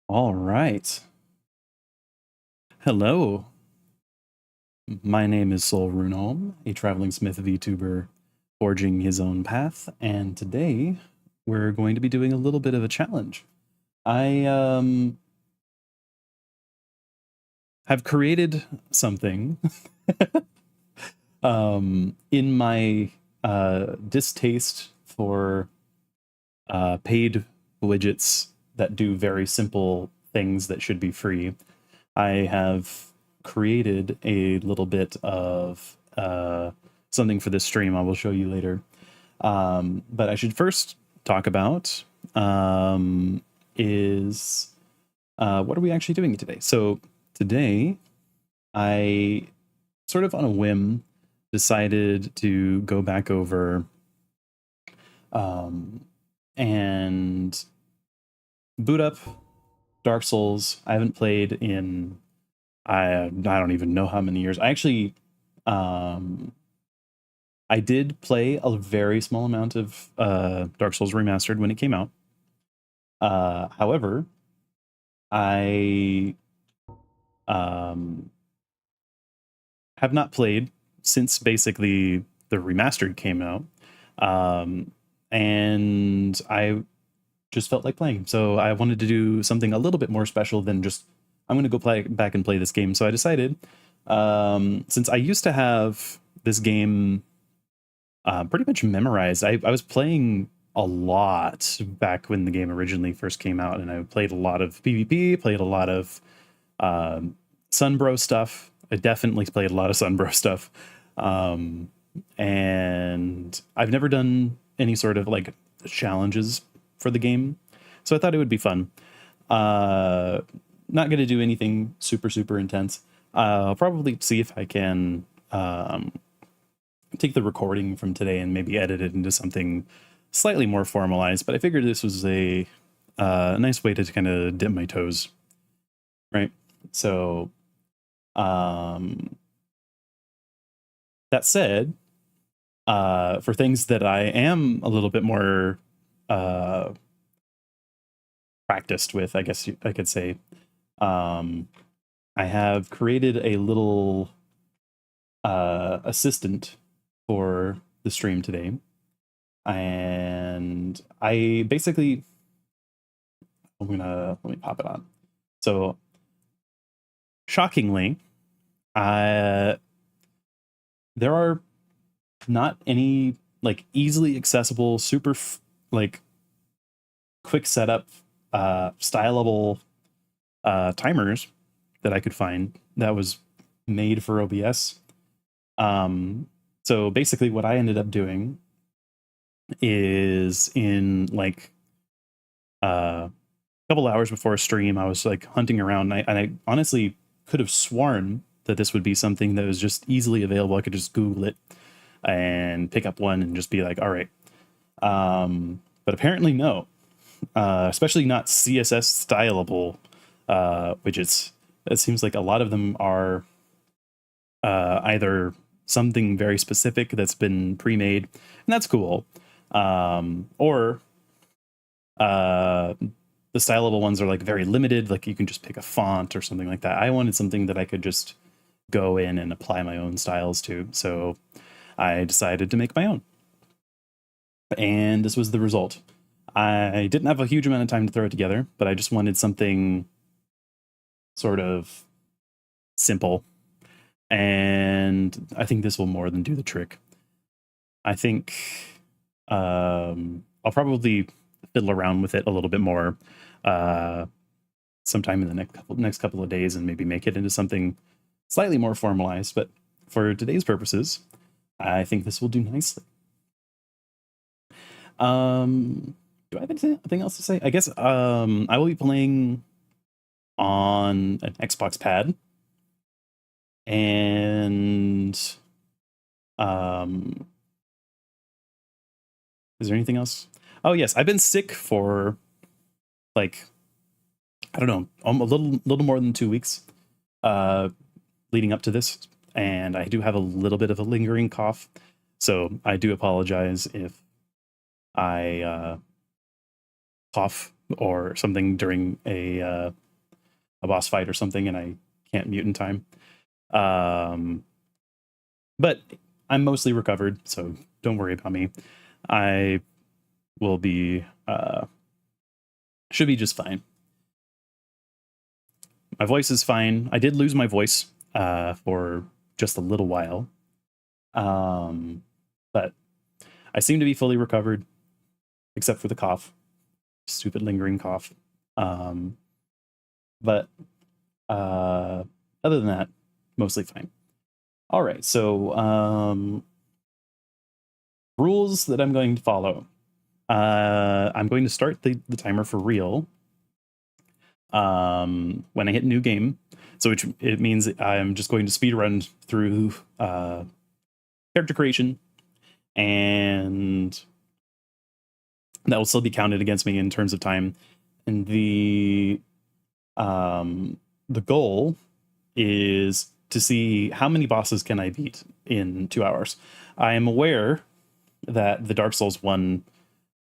All right. Hello. My name is Sol Runeholm, a Traveling Smith Vtuber forging his own path, and today we're going to be doing a little bit of a challenge. I have created something in my distaste for paid widgets that do very simple things that should be free. I have created a little bit of something for this stream I will show you later. But I should first talk about is what are we actually doing today? So today I sort of on a whim decided to go back over and boot up Dark Souls. I haven't played in I don't even know how many years. I actually I did play a very small amount of Dark Souls Remastered when it came out. However, I have not played since basically the Remastered came out. And I just felt like playing. So I wanted to do something a little bit more special than just, I'm going to go back and play this game. So I decided, since I used to have this game pretty much memorized, I was playing a lot back when the game originally first came out, and I played a lot of PvP, played a lot of Sunbro stuff. I definitely played a lot of Sunbro stuff. And I've never done any sort of like challenges for the game, so I thought it would be fun. Not going to do anything super intense. I'll probably see if I can take the recording from today and maybe edit it into something slightly more formalized, but I figured this was a nice way to kind of dip my toes, right? So that said, for things that I am a little bit more practiced with, I guess I could say, I have created a little assistant for the stream today. And I basically, let me pop it on. So shockingly, there are not any like easily accessible, super like quick setup stylable timers that I could find that was made for OBS. So basically what I ended up doing is in like a couple hours before a stream, I was like hunting around, and I honestly could have sworn that this would be something that was just easily available. I could just Google it and pick up one and just be like, all right. But apparently no, especially not CSS stylable widgets. It seems like a lot of them are either something very specific that's been pre-made, and that's cool, or the stylable ones are like very limited, like you can just pick a font or something like that. I wanted something that I could just go in and apply my own styles to, so I decided to make my own, and this was the result. I didn't have a huge amount of time to throw it together, but I just wanted something sort of simple, and I think this will more than do the trick. I think I'll probably fiddle around with it a little bit more sometime in the next couple of days and maybe make it into something slightly more formalized. But for today's purposes, I think this will do nicely. Do I have anything else to say? I guess I will be playing on an Xbox pad, and is there anything else? Oh yes, I've been sick for like, I don't know, a little more than 2 weeks leading up to this, and I do have a little bit of a lingering cough, so I do apologize if I cough or something during a boss fight or something, and I can't mute in time. But I'm mostly recovered, so don't worry about me. I will be should be just fine. My voice is fine. I did lose my voice for just a little while, but I seem to be fully recovered, except for the cough, stupid lingering cough. But other than that, mostly fine. All right, so rules that I'm going to follow. I'm going to start the timer for real when I hit new game. So it means I'm just going to speed run through character creation, and that will still be counted against me in terms of time. And the goal is to see how many bosses can I beat in 2 hours. I am aware that the Dark Souls 1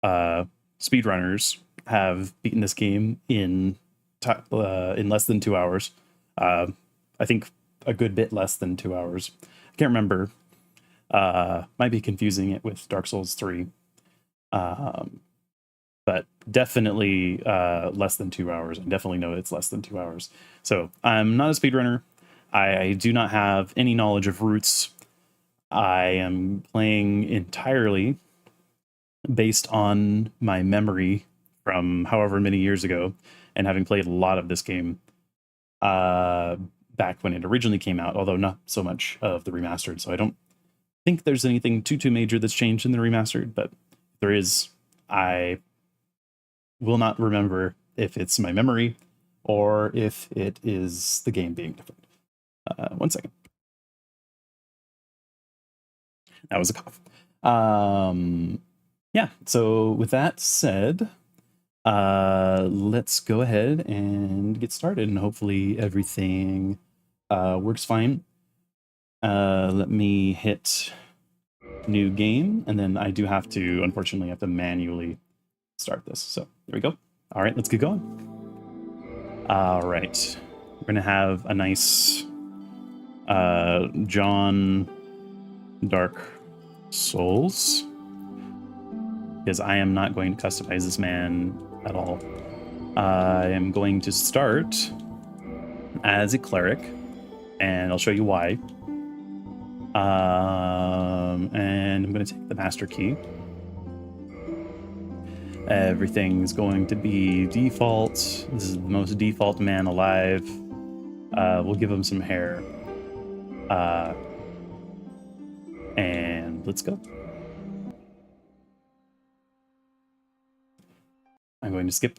speedrunners have beaten this game in less than 2 hours. I think a good bit less than 2 hours. I can't remember. Might be confusing it with Dark Souls 3. But definitely less than 2 hours. I definitely know it's less than 2 hours. So I'm not a speedrunner. I do not have any knowledge of routes. I am playing entirely based on my memory from however many years ago, and having played a lot of this game back when it originally came out, although not so much of the remastered. So I don't think there's anything too major that's changed in the remastered, but if there is, I will not remember if it's my memory or if it is the game being different. 1 second. That was a cough. Yeah, so with that said, let's go ahead and get started, and hopefully everything works fine. Let me hit new game, and then I do have to, unfortunately, have to manually start this. So there we go. All right, let's get going. All right, we're gonna have a nice John Dark Souls, because I am not going to customize this man at all. I am going to start as a cleric, and I'll show you why. And I'm going to take the master key. Everything's going to be default. This is the most default man alive. We'll give him some hair. And let's go. I'm going to skip.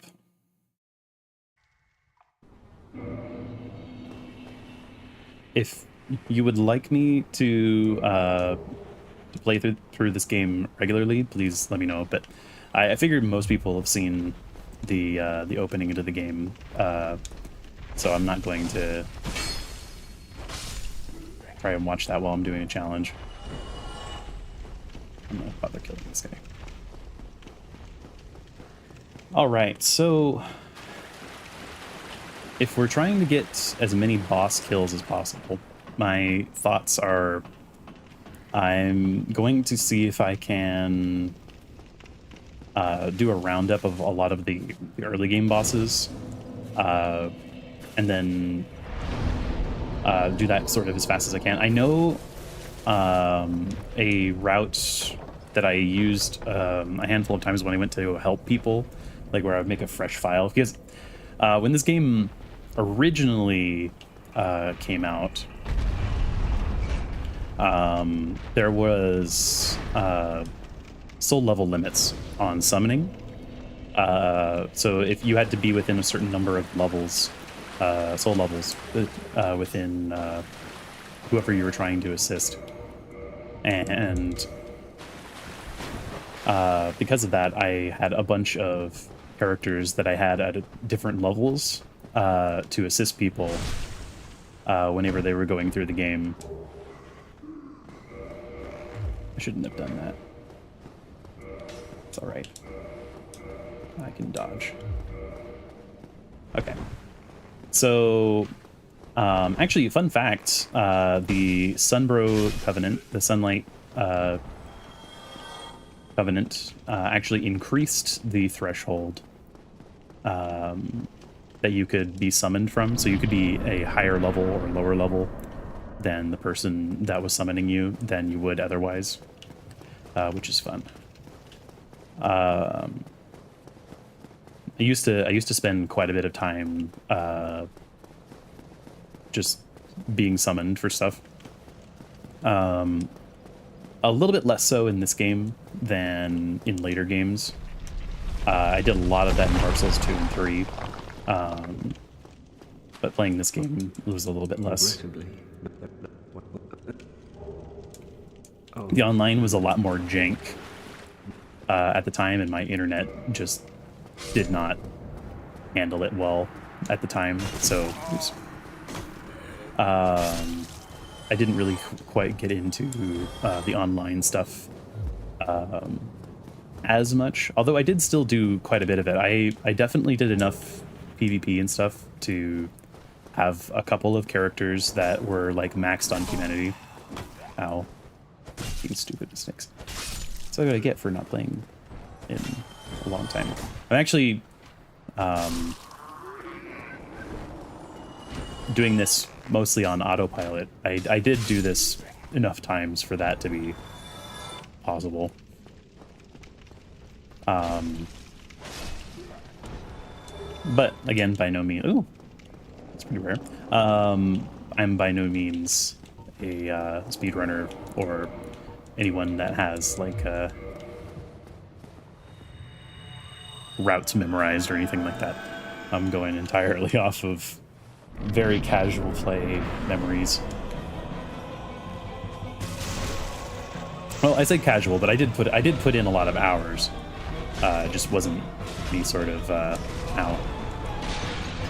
If you would like me to play through this game regularly, please let me know. But I figured most people have seen the opening into the game, so I'm not going to try and watch that while I'm doing a challenge. I'm gonna bother killing this guy. All right, so if we're trying to get as many boss kills as possible, my thoughts are I'm going to see if I can do a roundup of a lot of the early game bosses, and then do that sort of as fast as I can. I know a route that I used a handful of times when I went to help people, like where I would make a fresh file, because when this game originally came out, there was soul level limits on summoning. So if you had to be within a certain number of levels, soul levels, within whoever you were trying to assist. And because of that, I had a bunch of characters that I had at different levels to assist people whenever they were going through the game. I shouldn't have done that. It's all right. I can dodge. Okay. So, actually, fun fact, the Sunbro Covenant, the Sunlight Covenant, actually increased the threshold that you could be summoned from. So you could be a higher level or lower level than the person that was summoning you than you would otherwise, which is fun. I used to spend quite a bit of time just being summoned for stuff. A little bit less so in this game than in later games. I did a lot of that in Dark Souls 2 and 3. But playing this game was a little bit less. The online was a lot more jank at the time, and my internet just did not handle it well at the time. So, oops. I didn't really quite get into the online stuff as much, although I did still do quite a bit of it. I definitely did enough PvP and stuff to have a couple of characters that were like maxed on humanity. Ow. Being stupid snakes. That's what I get for not playing in a long time. I'm actually doing this mostly on autopilot. I did do this enough times for that to be possible. But again, by no means... Ooh, that's pretty rare. I'm by no means a speedrunner or anyone that has like routes memorized or anything like that. I'm going entirely off of very casual play memories. Well, I say casual, but I did put in a lot of hours. It just wasn't the sort of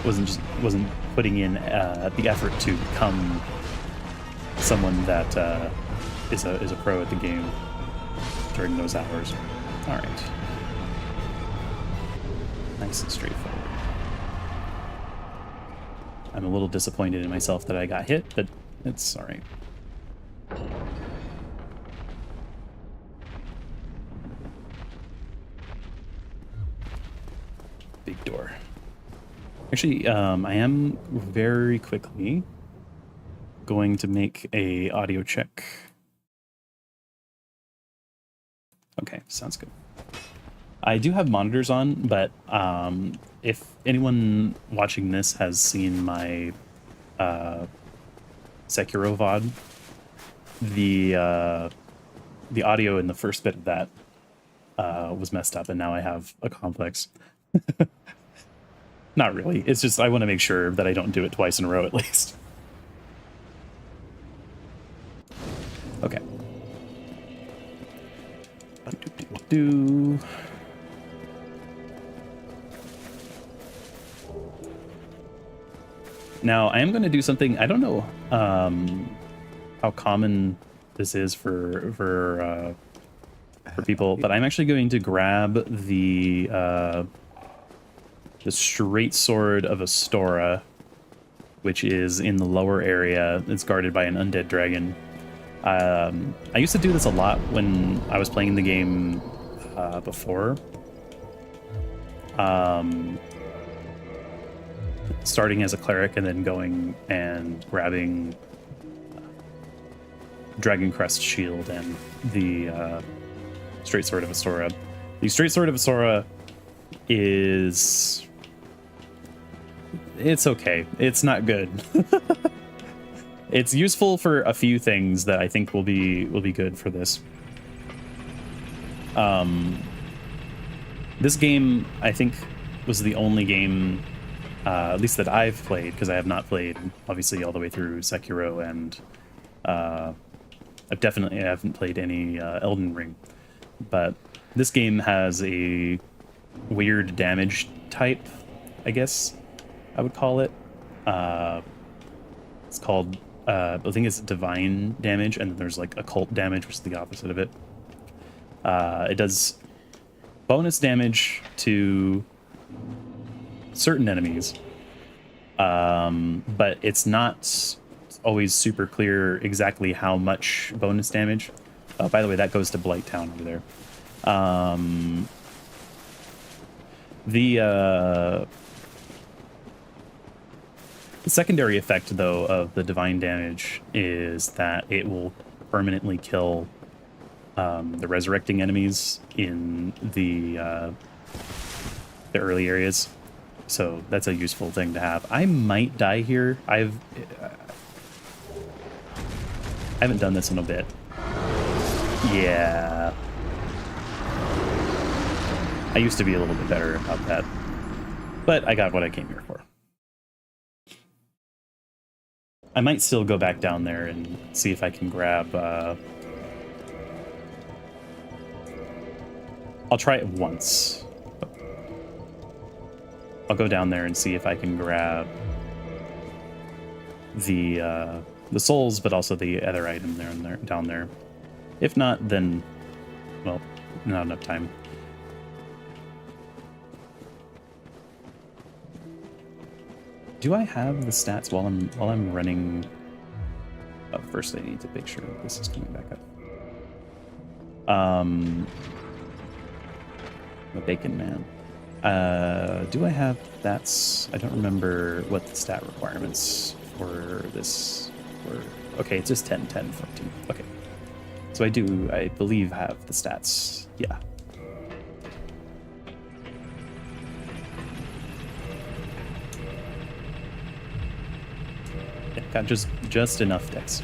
wasn't putting in the effort to become someone that is a pro at the game during those hours. All right, nice and straightforward. I'm a little disappointed in myself that I got hit, but it's all right. Big door. Actually, I am very quickly going to make a audio check. Okay, sounds good. I do have monitors on, but if anyone watching this has seen my Sekiro VOD, the audio in the first bit of that was messed up, and now I have a complex. Not really. It's just I want to make sure that I don't do it twice in a row at least. Okay. Now, I am going to do something, I don't know how common this is for people, but I'm actually going to grab the straight sword of Astora, which is in the lower area. It's guarded by an undead dragon. I used to do this a lot when I was playing the game before. Starting as a cleric and then going and grabbing Dragon Crest Shield and the Straight Sword of Astora. The Straight Sword of Astora is... It's okay. It's not good. It's useful for a few things that I think will be good for this. This game, I think, was the only game, at least that I've played, because I have not played, obviously, all the way through Sekiro, and I haven't played any Elden Ring. But this game has a weird damage type, I guess I would call it. It's called, I think it's divine damage, and then there's like occult damage, which is the opposite of it. It does bonus damage to certain enemies, but it's not always super clear exactly how much bonus damage. Oh, by the way, that goes to Blight Town over there. The secondary effect, though, of the divine damage is that it will permanently kill the resurrecting enemies in the early areas. So that's a useful thing to have. I might die here. I haven't done this in a bit. Yeah. I used to be a little bit better about that. But I got what I came here for. I might still go back down there and see if I can grab... I'll try it once. I'll go down there and see if I can grab the souls, but also the other item down there. If not, then, well, not enough time. Do I have the stats while I'm running? Oh, first I need to make sure this is coming back up. The Bacon Man. Do I have that's? I don't remember what the stat requirements for this were. Okay, it's just 10, 10, 14. Okay. So I believe, have the stats. Yeah. Yeah, got just enough dex.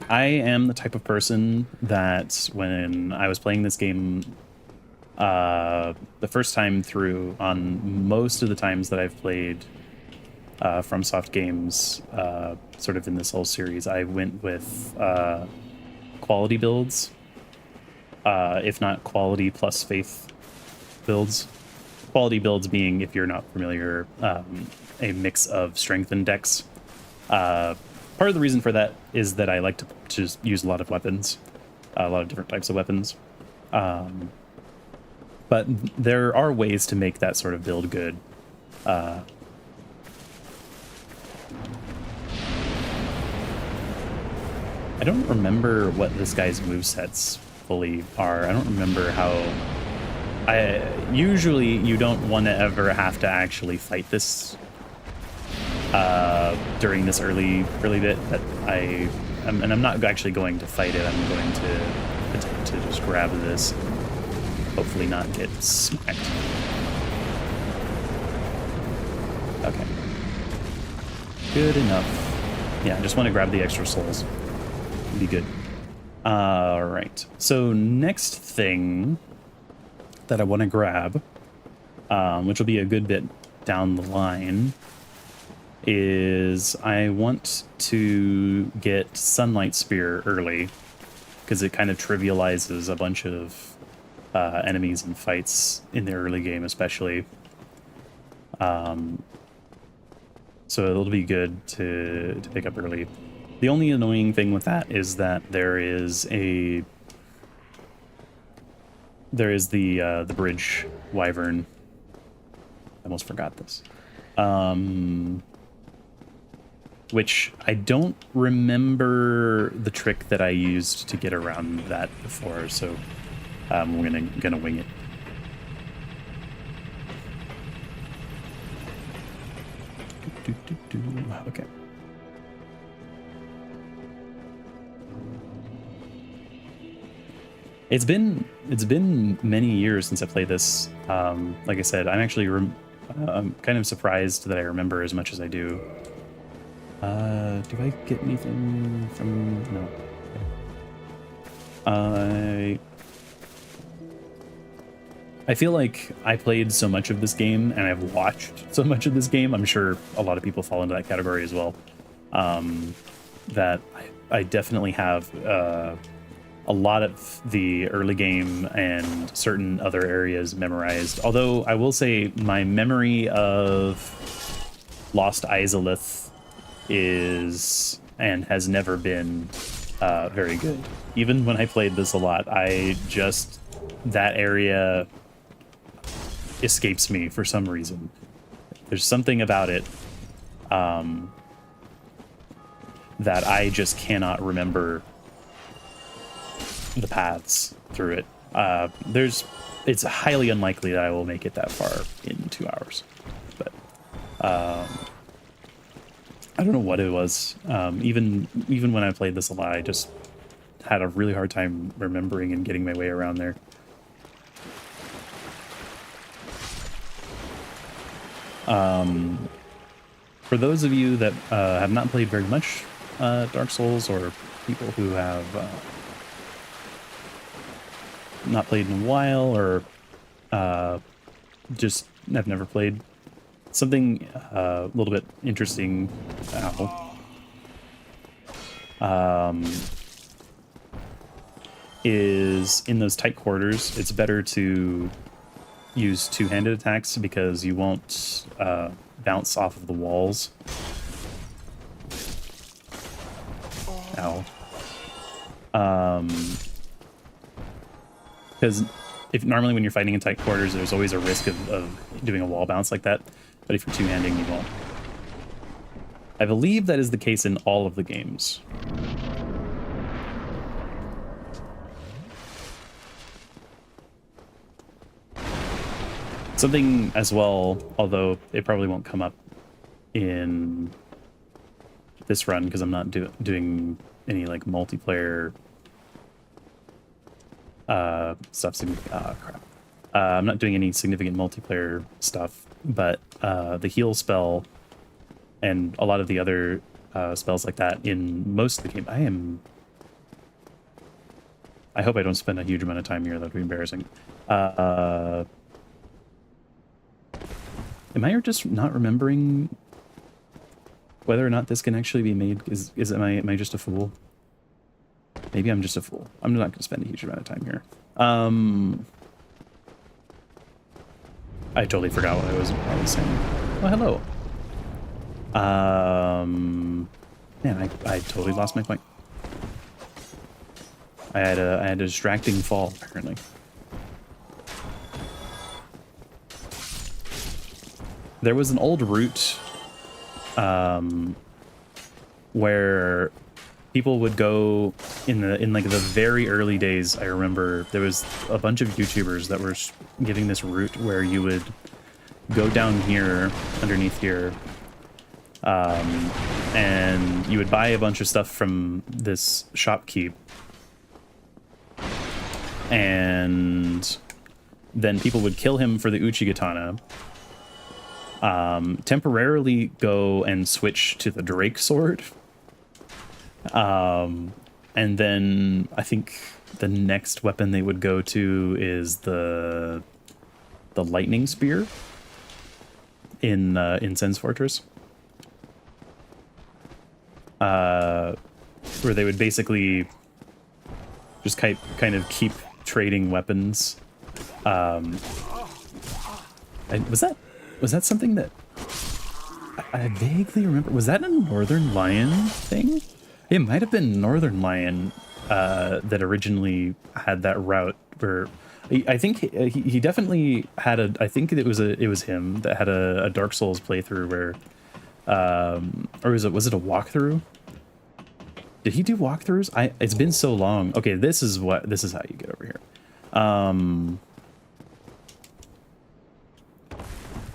I am the type of person that when I was playing this game the first time through, on most of the times that I've played FromSoft games, sort of in this whole series, I went with quality builds, if not quality plus faith builds. Quality builds being, if you're not familiar, a mix of strength and dex. Part of the reason for that is that I like to just use a lot of weapons, a lot of different types of weapons. But there are ways to make that sort of build good. I don't remember what this guy's movesets fully are. I don't remember how... Usually you don't want to ever have to actually fight this during this early bit, but I'm not actually going to fight it. I'm going to attempt to just grab this, hopefully not get smacked. Okay, good enough. Yeah, I just want to grab the extra souls. Be good. All right, so next thing that I want to grab, which will be a good bit down the line, is I want to get Sunlight Spear early, because it kind of trivializes a bunch of enemies and fights in the early game, especially. So it'll be good to pick up early. The only annoying thing with that is that there is the bridge wyvern. I almost forgot this. Which I don't remember the trick that I used to get around that before, so we're gonna wing it. Okay. It's been many years since I played this. Like I said, I'm actually I'm kind of surprised that I remember as much as I do. Do I get anything from... No. I feel like I played so much of this game, and I've watched so much of this game, I'm sure a lot of people fall into that category as well, that I definitely have a lot of the early game and certain other areas memorized. Although I will say my memory of Lost Izalith is and has never been very good. Even when I played this a lot, that area escapes me for some reason. There's something about it that I just cannot remember the paths through it. It's highly unlikely that I will make it that far in 2 hours, but I don't know what it was. Even when I played this a lot, I just had a really hard time remembering and getting my way around there. For those of you that have not played very much Dark Souls, or people who have not played in a while, or just have never played, something a little bit interesting is in those tight quarters, it's better to use two-handed attacks because you won't bounce off of the walls. Ow. Because if normally when you're fighting in tight quarters, there's always a risk of doing a wall bounce like that, but if you're two-handing, you won't. I believe that is the case in all of the games. Something as well, although it probably won't come up in this run because I'm not doing any like multiplayer stuff. Crap. I'm not doing any significant multiplayer stuff, but the heal spell and a lot of the other spells like that in most of the game. I hope I don't spend a huge amount of time here. That would be embarrassing. Am I just not remembering whether or not this can actually be made? Am I just a fool? Maybe I'm just a fool. I'm not going to spend a huge amount of time here. I totally forgot what I was saying. Oh, hello. Man, I totally lost my point. I had a distracting fall, apparently. There was an old route where people would go in like the very early days. I remember there was a bunch of YouTubers that were giving this route where you would go down here, underneath here, and you would buy a bunch of stuff from this shopkeep, and then people would kill him for the Uchigatana. Temporarily go and switch to the Drake sword. And then I think the next weapon they would go to is the lightning spear in Sen's Fortress. Where they would basically just kind of keep trading weapons. Was that something that I vaguely remember? Was that a Northern Lion thing? It might have been Northern Lion that originally had that route. Where I think he definitely had I think it was him that had a Dark Souls playthrough where, or was it a walkthrough? Did he do walkthroughs? It's been so long. Okay, this is how you get over here.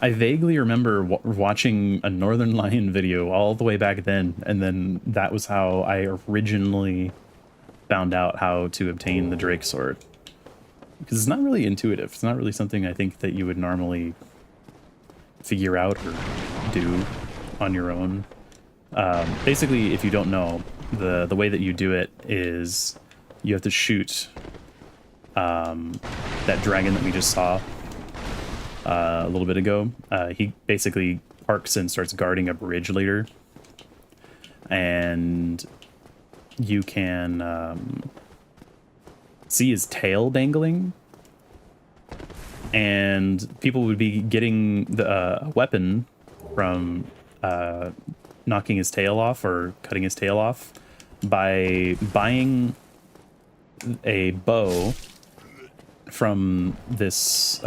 I vaguely remember watching a Northern Lion video all the way back then, and then that was how I originally found out how to obtain the Drake sword. Because it's not really intuitive. It's not really something I think that you would normally figure out or do on your own. Basically, if you don't know, the way that you do it is you have to shoot that dragon that we just saw a little bit ago. He basically parks and starts guarding a bridge later, and you can see his tail dangling, and people would be getting the weapon from knocking his tail off or cutting his tail off, by buying a bow from this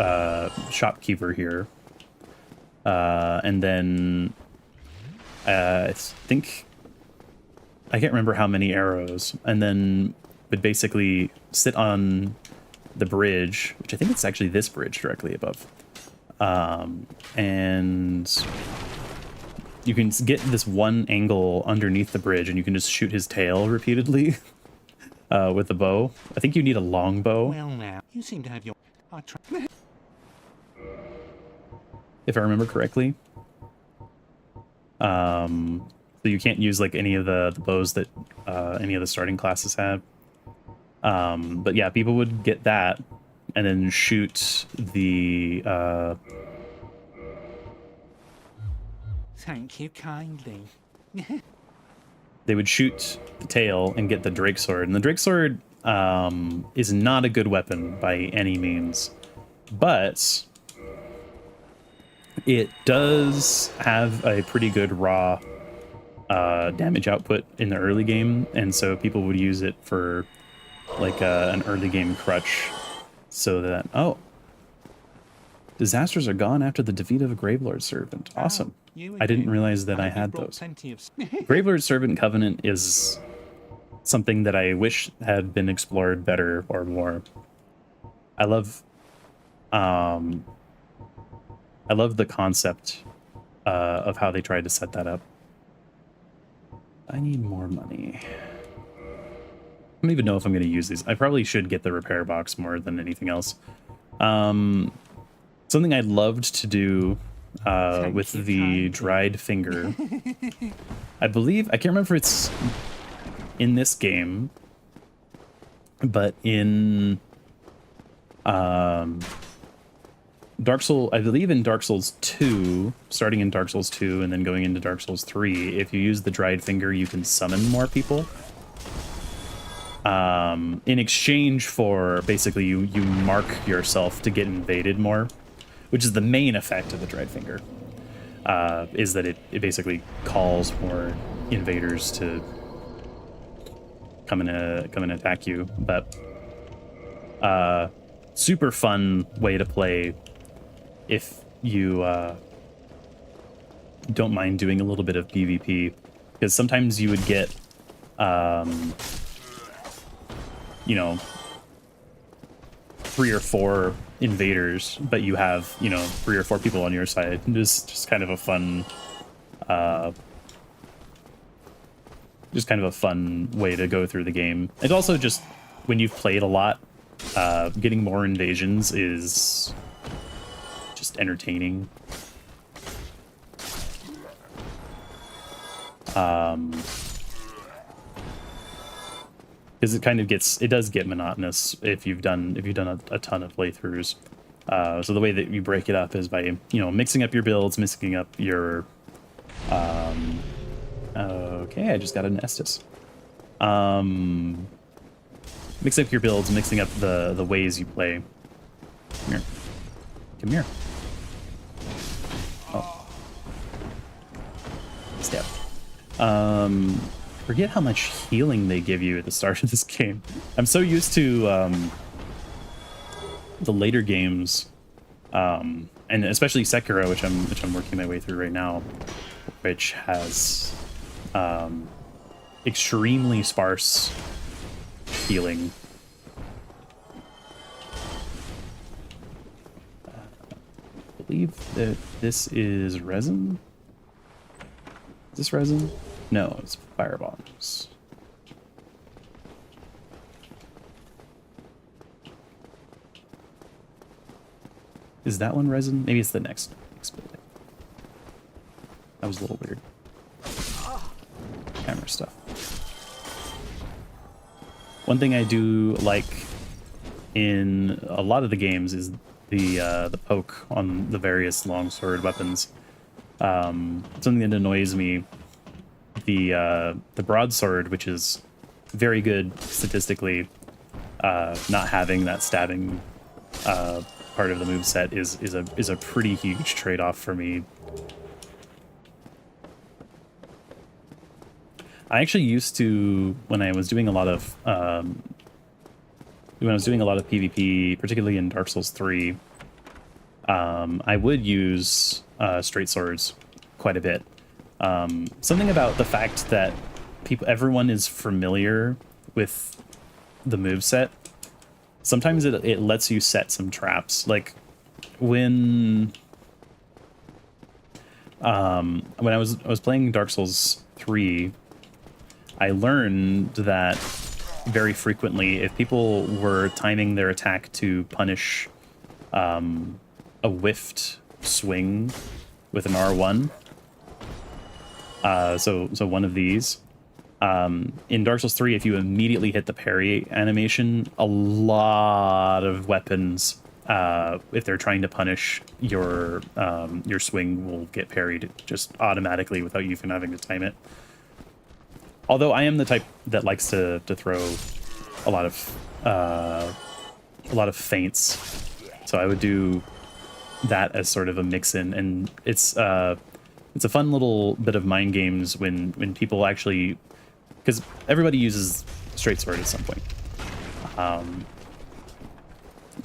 shopkeeper here, and then I think I can't remember how many arrows, and then would basically sit on the bridge, which I think it's actually this bridge directly above, and you can get this one angle underneath the bridge, and you can just shoot his tail repeatedly with the bow. I think you need a long bow. Well, now you seem to have your. If I remember correctly. So you can't use like any of the bows that any of the starting classes have. But yeah, people would get that and then shoot the Thank you kindly. they would shoot the tail and get the Drake sword. And the Drake sword is not a good weapon by any means, but it does have a pretty good raw damage output in the early game, and so people would use it for like an early game crutch, so that disasters are gone after the defeat of a Gravelord Servant. Awesome. I didn't realize that I had those. Gravelord Servant Covenant is something that I wish had been explored better or more. I love the concept of how they tried to set that up. I need more money. I don't even know if I'm going to use these. I probably should get the repair box more than anything else. Something I loved to do with the dried finger. I believe, I can't remember if it's in this game, but in Dark Souls, I believe in Dark Souls 2, starting in Dark Souls 2 and then going into Dark Souls 3, if you use the dried finger, you can summon more people. In exchange for basically you mark yourself to get invaded more, which is the main effect of the dried finger, is that it basically calls more invaders to come and attack you. But super fun way to play if you don't mind doing a little bit of PvP, because sometimes you would get you know, 3 or 4 invaders, but you have, you know, 3 or 4 people on your side. Just kind of a fun way to go through the game. And also just when you've played a lot, getting more invasions is just entertaining. Because it does get monotonous if you've done a ton of playthroughs. So the way that you break it up is by, you know, mixing up your builds, mixing up your okay, I just got an Estus. Mix up your builds, mixing up the ways you play. Come here. Come here. Oh. Step. Forget how much healing they give you at the start of this game. I'm so used to the later games, and especially Sekiro, which I'm working my way through right now, which has extremely sparse healing. I believe that this is resin. Is this resin? No, it's fire bombs. Is that one resin? Maybe it's the next building. That was a little weird. Camera stuff. One thing I do like in a lot of the games is the poke on the various longsword weapons. Something that annoys me. The broadsword, which is very good statistically, not having that stabbing part of the moveset is a pretty huge trade-off for me. I actually used to, when I was doing a lot of PvP, particularly in Dark Souls 3, I would use straight swords quite a bit. Something about the fact that everyone is familiar with the moveset. Sometimes it lets you set some traps. Like when I was playing Dark Souls 3, I learned that very frequently, if people were timing their attack to punish a whiffed swing with an R1, so one of these, in Dark Souls 3, if you immediately hit the parry animation, a lot of weapons, if they're trying to punish your swing, will get parried just automatically without you even having to time it. Although I am the type that likes to throw a lot of feints, so I would do that as sort of a mix-in, and it's a fun little bit of mind games when people actually, because everybody uses straight sword at some point.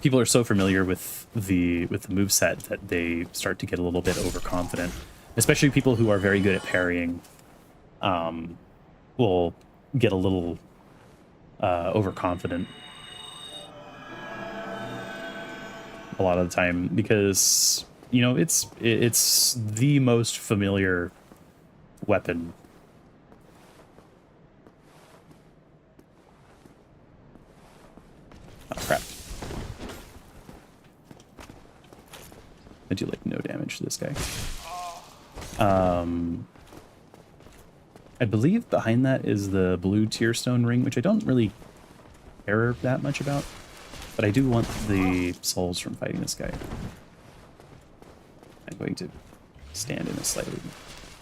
People are so familiar with the moveset that they start to get a little bit overconfident, especially people who are very good at parrying. Will get a little overconfident a lot of the time because, you know, it's the most familiar weapon. Oh crap. I do like no damage to this guy. I believe behind that is the blue tear stone ring, which I don't really care that much about, but I do want the souls from fighting this guy. I'm going to stand in a slightly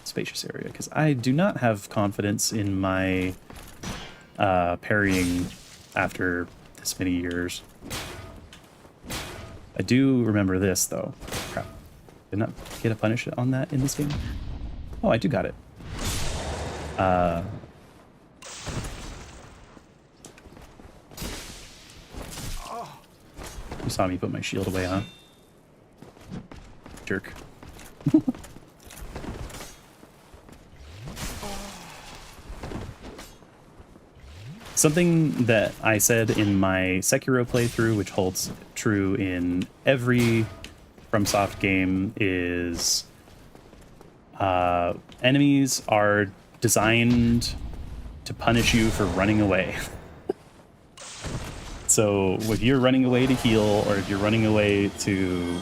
spacious area because I do not have confidence in my parrying after this many years. I do remember this though. Crap. Did not get a punish on that in this game. Oh, I do got it. You saw me put my shield away, huh? Jerk. Something that I said in my Sekiro playthrough, which holds true in every FromSoft game, is enemies are designed to punish you for running away. So if you're running away to heal, or if you're running away to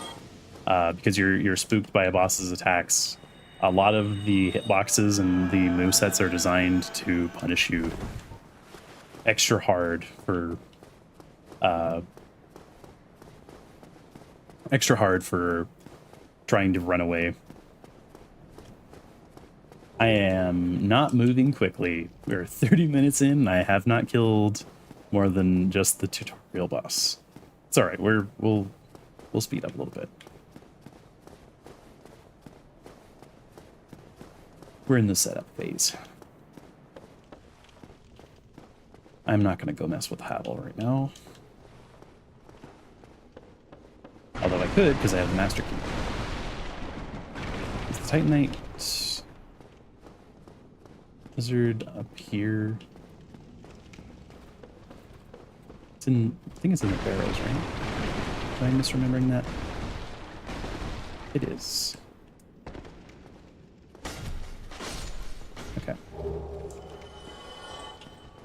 because you're spooked by a boss's attacks, a lot of the hitboxes and the movesets are designed to punish you extra hard for trying to run away. I am not moving quickly. We're 30 minutes in, and I have not killed more than just the tutorial boss. It's all right. We'll speed up a little bit. We're in the setup phase. I'm not going to go mess with Havel right now. Although I could, because I have the Master Key. Is the Titanite Lizard up here? It's in, I think it's in the barrels, right? Am I misremembering that? It is. Okay.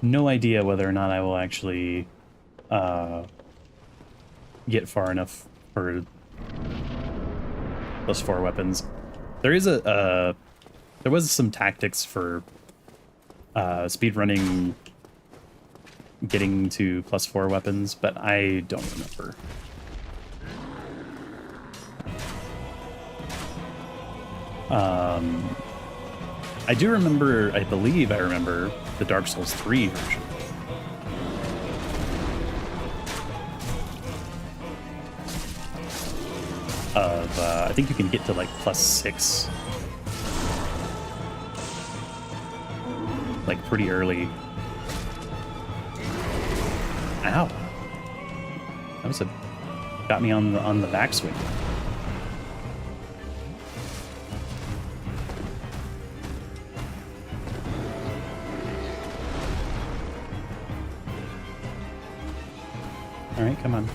No idea whether or not I will actually get far enough for those 4 weapons. There is there was some tactics for speedrunning getting to +4 weapons, but I don't remember. I do remember, I believe I remember the Dark Souls 3 version. Of, I think you can get to like +6. like pretty early. Ow. That was got me on the backswing. All right, come on.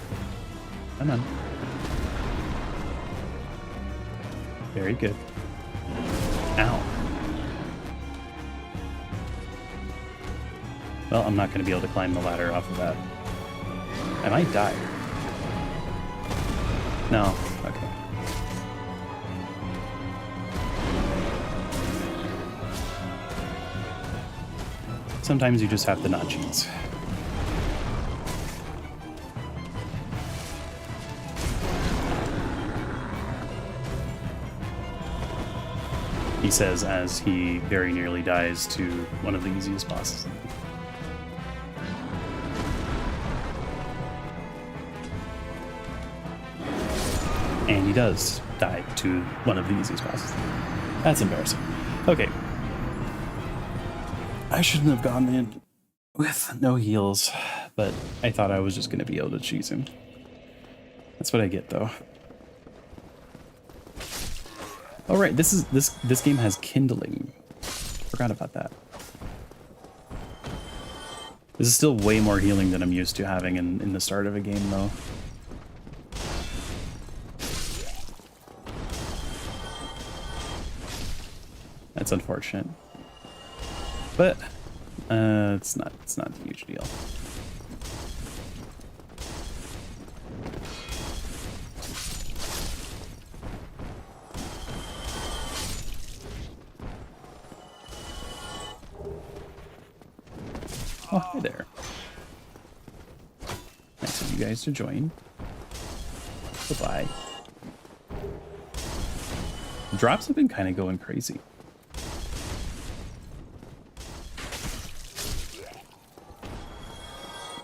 Come on. Very good. Ow. Well, I'm not going to be able to climb the ladder off of that. I might die. No. Okay. Sometimes you just have to not cheese. He says as he very nearly dies to one of the easiest bosses. And he does die to one of the easiest bosses. That's embarrassing. Okay. I shouldn't have gone in with no heals, but I thought I was just going to be able to cheese him. That's what I get, though. Oh right, this game has kindling. Forgot about that. This is still way more healing than I'm used to having in the start of a game, though. That's unfortunate, but it's not a huge deal. Oh, hi there. Nice of you guys to join. Goodbye. Drops have been kind of going crazy.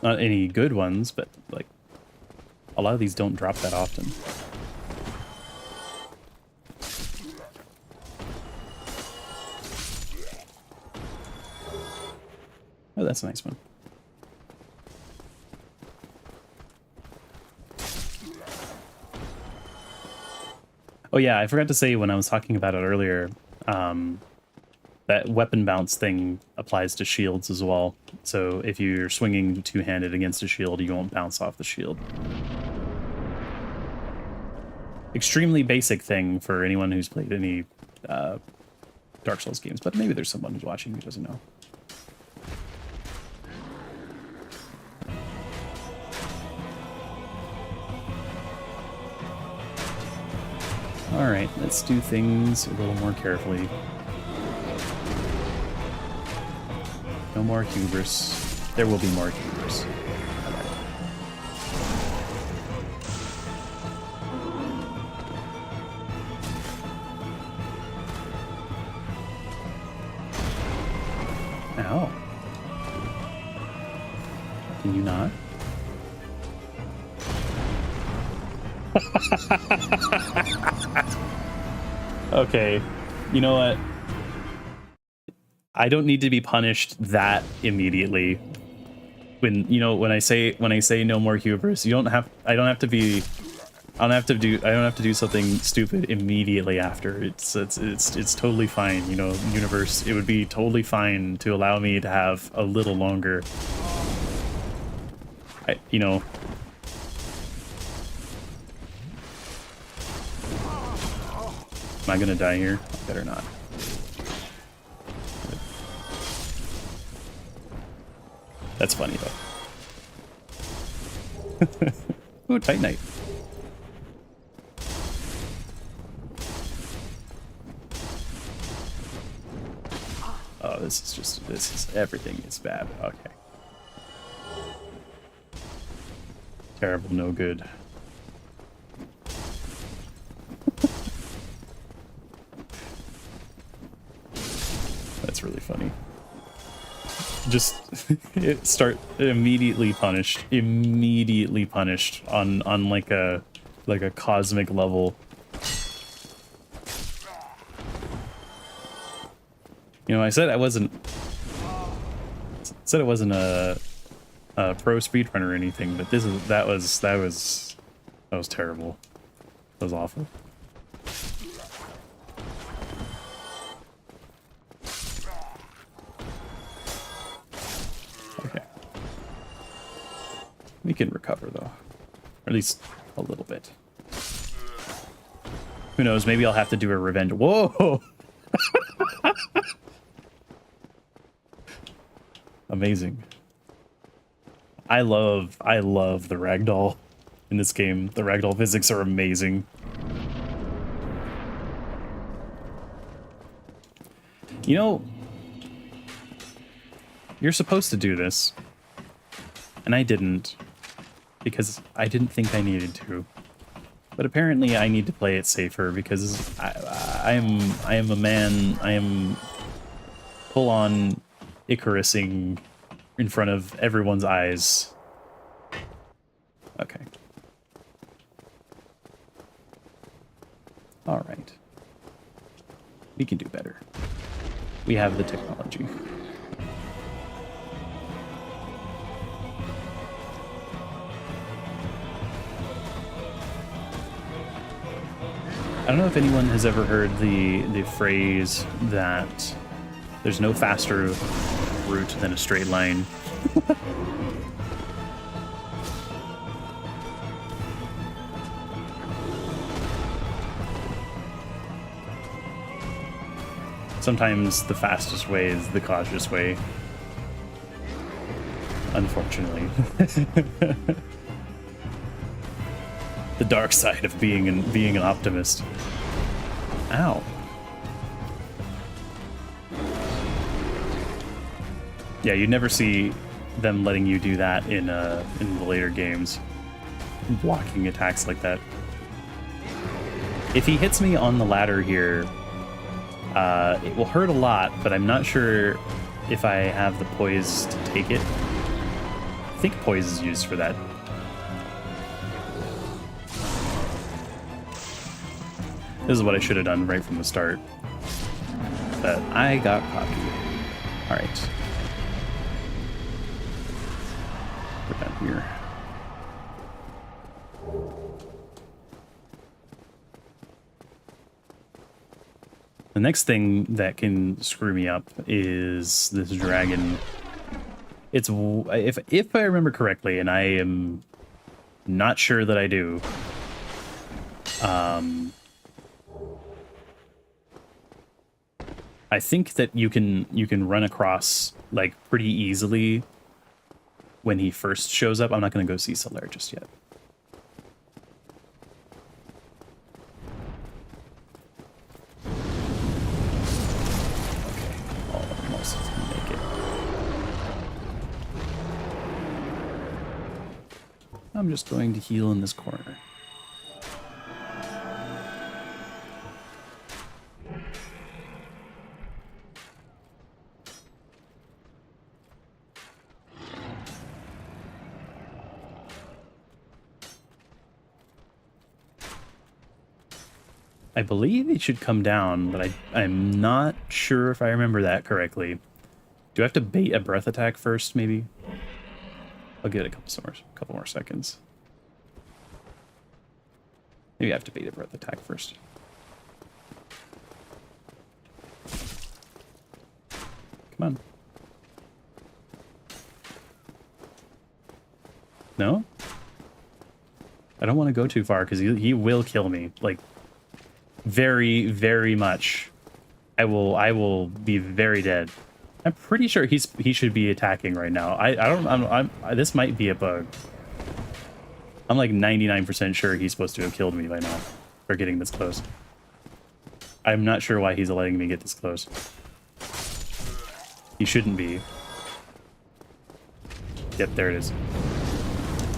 Not any good ones, but like a lot of these don't drop that often. Oh, that's a nice one. Oh yeah, I forgot to say when I was talking about it earlier, that weapon bounce thing applies to shields as well. So if you're swinging two-handed against a shield, you won't bounce off the shield. Extremely basic thing for anyone who's played any Dark Souls games, but maybe there's someone who's watching who doesn't know. All right, let's do things a little more carefully. No more hubris. There will be more hubris. Ow. Can you not? Okay, you know what? I don't need to be punished that immediately. When I say no more hubris, I don't have to do something stupid immediately after. It's totally fine, you know, universe. It would be totally fine to allow me to have a little longer. Am I gonna die here? I better not. That's funny though. Ooh, Tight Knight. Oh, this is everything is bad. Okay. Terrible, no good. That's really funny. Just immediately punished on like a cosmic level. You know, I said I wasn't Said it wasn't a pro speedrunner or anything, but that was terrible. That was awful. Okay. We can recover though. Or at least a little bit. Who knows, maybe I'll have to do a revenge. Whoa! Amazing. I love the ragdoll in this game. The ragdoll physics are amazing. You know, you're supposed to do this, and I didn't, because I didn't think I needed to. But apparently I need to play it safer because I am a man. I am full on Icarusing in front of everyone's eyes. Okay. All right. We can do better. We have the technology. I don't know if anyone has ever heard the phrase that there's no faster route than a straight line. Sometimes the fastest way is the cautious way. Unfortunately. The dark side of being an optimist. Ow. Yeah, you never see them letting you do that in the later games. Blocking attacks like that. If he hits me on the ladder here, it will hurt a lot, but I'm not sure if I have the poise to take it. I think poise is used for that. This is what I should have done right from the start. But I got cocky. Alright. Put that here. The next thing that can screw me up is this dragon. It's, if I remember correctly, and I am not sure that I do, I think that you can run across like pretty easily when he first shows up. I'm not going to go see Solaire just yet. Almost make it. I'm just going to heal in this corner. I believe it should come down, but I'm not sure if I remember that correctly. Do I have to bait a breath attack first, maybe? I'll give it a couple more seconds. Maybe I have to bait a breath attack first. Come on. No? I don't want to go too far because he will kill me. Like, very, very much. I will be very dead. I'm pretty sure he should be attacking right now. This might be a bug. I'm like 99% sure he's supposed to have killed me by now for getting this close. I'm not sure why he's letting me get this close. He shouldn't be. Yep, there it is.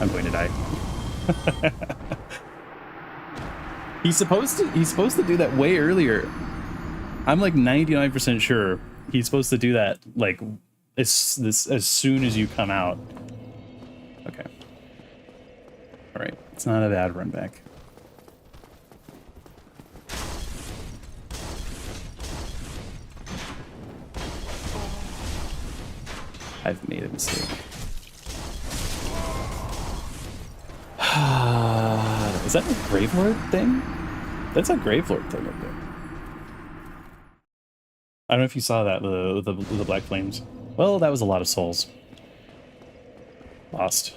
I'm going to die. He's supposed to do that way earlier. I'm like 99% sure he's supposed to do that like as soon as you come out. Okay. All right. It's not a bad run back. I've made a mistake. Is that a Gravelord thing? That's a Gravelord thing up there. I don't know if you saw that, the Black Flames. Well, that was a lot of souls. Lost.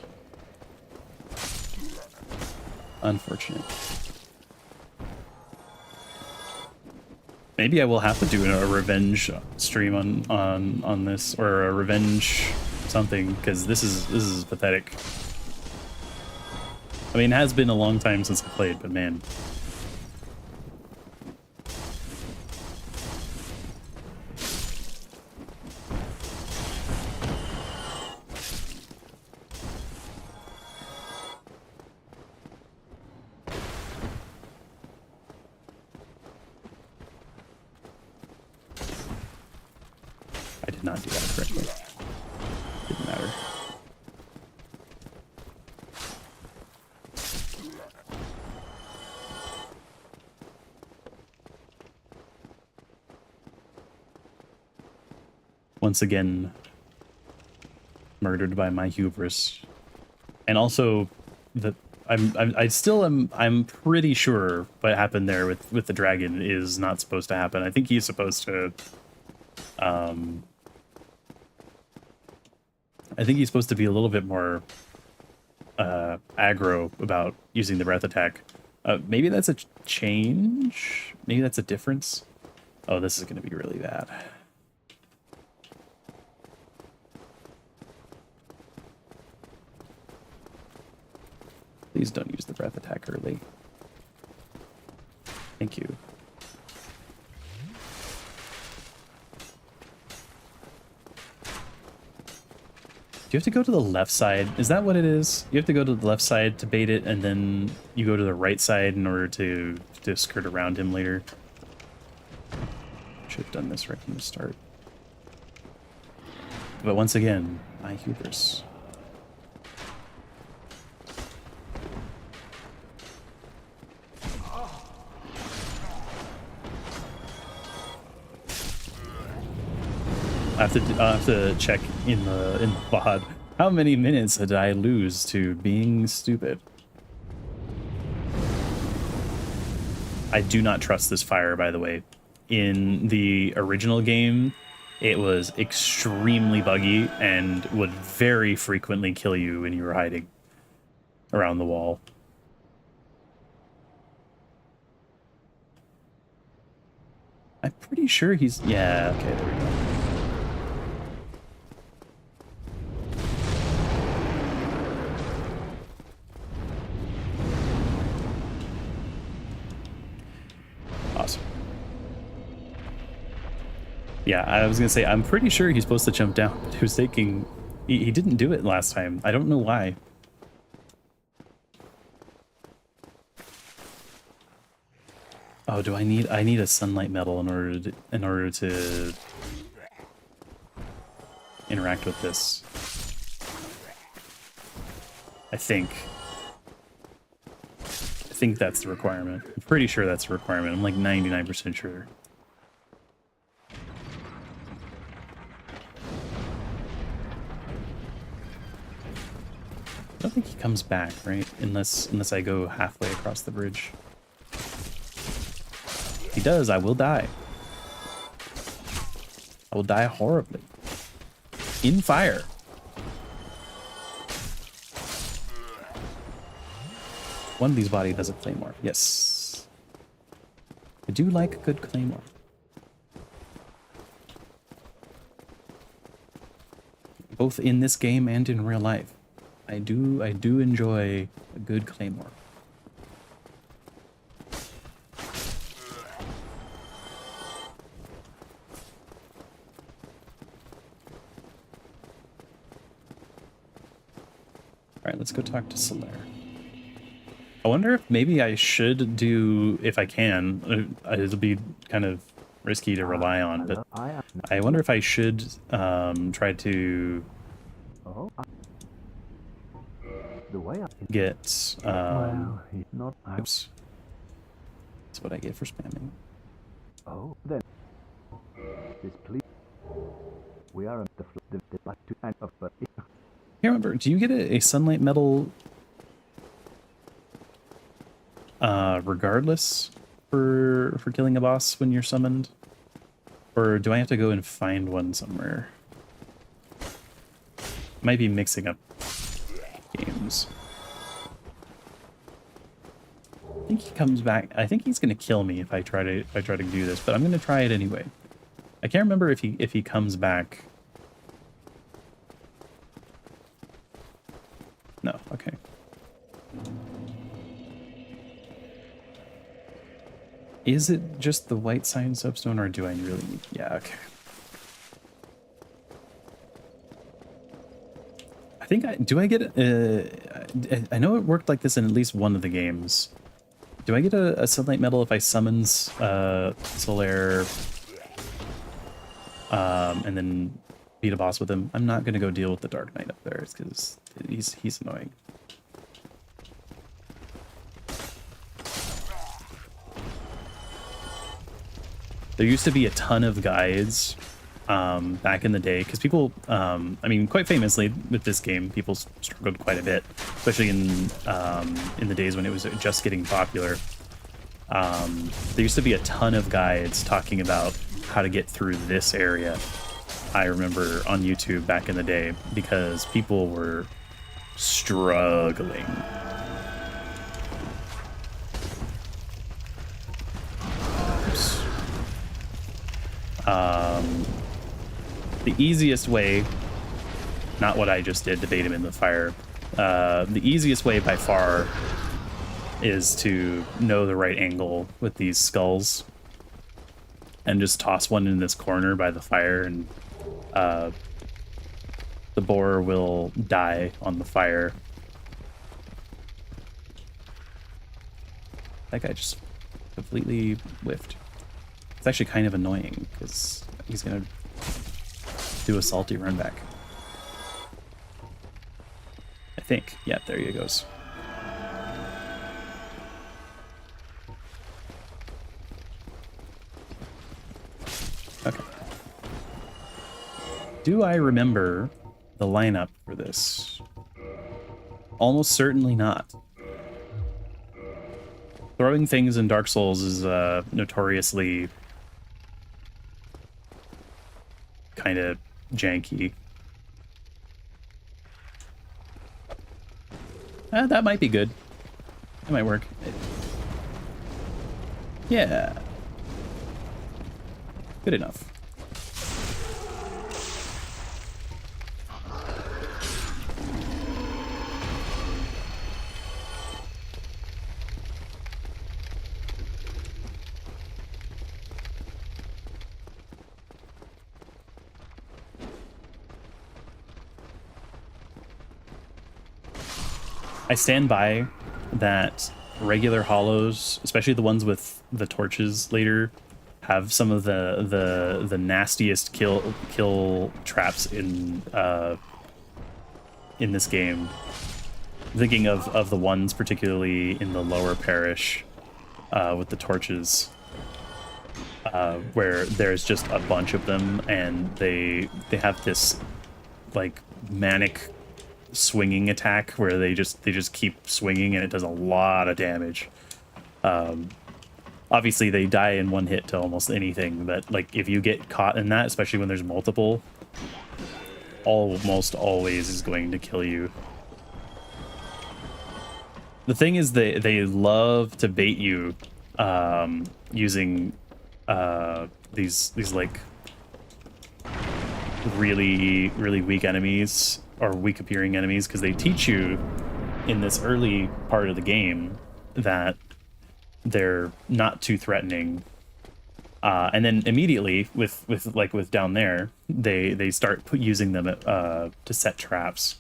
Unfortunate. Maybe I will have to do a revenge stream on this, or a revenge something, because this is pathetic. I mean, it has been a long time since I played, but man. I did not do that correctly. Didn't matter. Once again, murdered by my hubris, and also the I'm pretty sure what happened there with the dragon is not supposed to happen. I think he's supposed to I think he's supposed to be a little bit more aggro about using the breath attack. Maybe that's a change? Maybe that's a difference? Oh, this is going to be really bad. Please don't use the breath attack early. Thank you. Do you have to go to the left side? Is that what it is? You have to go to the left side to bait it, and then you go to the right side in order to skirt around him later. Should have done this right from the start. But once again, my hubris. I have to check in the VOD. How many minutes did I lose to being stupid? I do not trust this fire, by the way. In the original game, it was extremely buggy and would very frequently kill you when you were hiding around the wall. I'm pretty sure he's... Yeah, okay, there we go. Awesome. Yeah, I was gonna say, I'm pretty sure he's supposed to jump down, but he was taking... He didn't do it last time. I don't know why. Oh, do I need a sunlight metal in order to interact with this? I think that's the requirement. I'm pretty sure that's the requirement. I'm like 99% sure. I don't think he comes back, right? Unless I go halfway across the bridge. If he does, I will die. I will die horribly. In fire. One of these bodies has a claymore. Yes. I do like a good claymore. Both in this game and in real life. I do enjoy a good claymore. Alright, let's go talk to Solaire. I wonder if maybe I should do, if I can, it'll be kind of risky to rely on, but I wonder if I should try to get, oops, that's what I get for spamming. Oh, then this please. We are the like to end of but Can't remember. Do you get a sunlight medal regardless for killing a boss when you're summoned? Or do I have to go and find one somewhere? Might be mixing up games. I think he comes back. I think he's gonna kill me if I try to do this, but I'm gonna try it anyway. I can't remember if he comes back. No, okay. Is it just the white sign soapstone, or do I really need... Yeah, okay. I think do I get... I know it worked like this in at least one of the games. Do I get a sunlight medal if I summons Solaire and then beat a boss with him? I'm not going to go deal with the Dark Knight up there because he's annoying. There used to be a ton of guides back in the day because people, I mean, quite famously with this game, people struggled quite a bit, especially in the days when it was just getting popular. There used to be a ton of guides talking about how to get through this area. I remember on YouTube back in the day because people were struggling. Oops. The easiest way, not what I just did to bait him in the fire, the easiest way by far is to know the right angle with these skulls and just toss one in this corner by the fire, and the boar will die on the fire. That guy just completely whiffed. It's actually kind of annoying because he's gonna do a salty run back. I think. Yeah, there he goes. Okay. Do I remember the lineup for this? Almost certainly not. Throwing things in Dark Souls is notoriously kind of janky. That might be good. That might work. Yeah. Good enough. I stand by that regular hollows, especially the ones with the torches later, have some of the nastiest kill traps in this game. I'm thinking of the ones particularly in the lower parish with the torches, where there's just a bunch of them, and they have this like manic swinging attack where they just keep swinging and it does a lot of damage. Obviously they die in one hit to almost anything, but like if you get caught in that, especially when there's multiple, almost always is going to kill you. The thing is they love to bait you using these like really weak enemies or weak appearing enemies, because they teach you in this early part of the game that they're not too threatening, and then immediately with down there they start using them to set traps.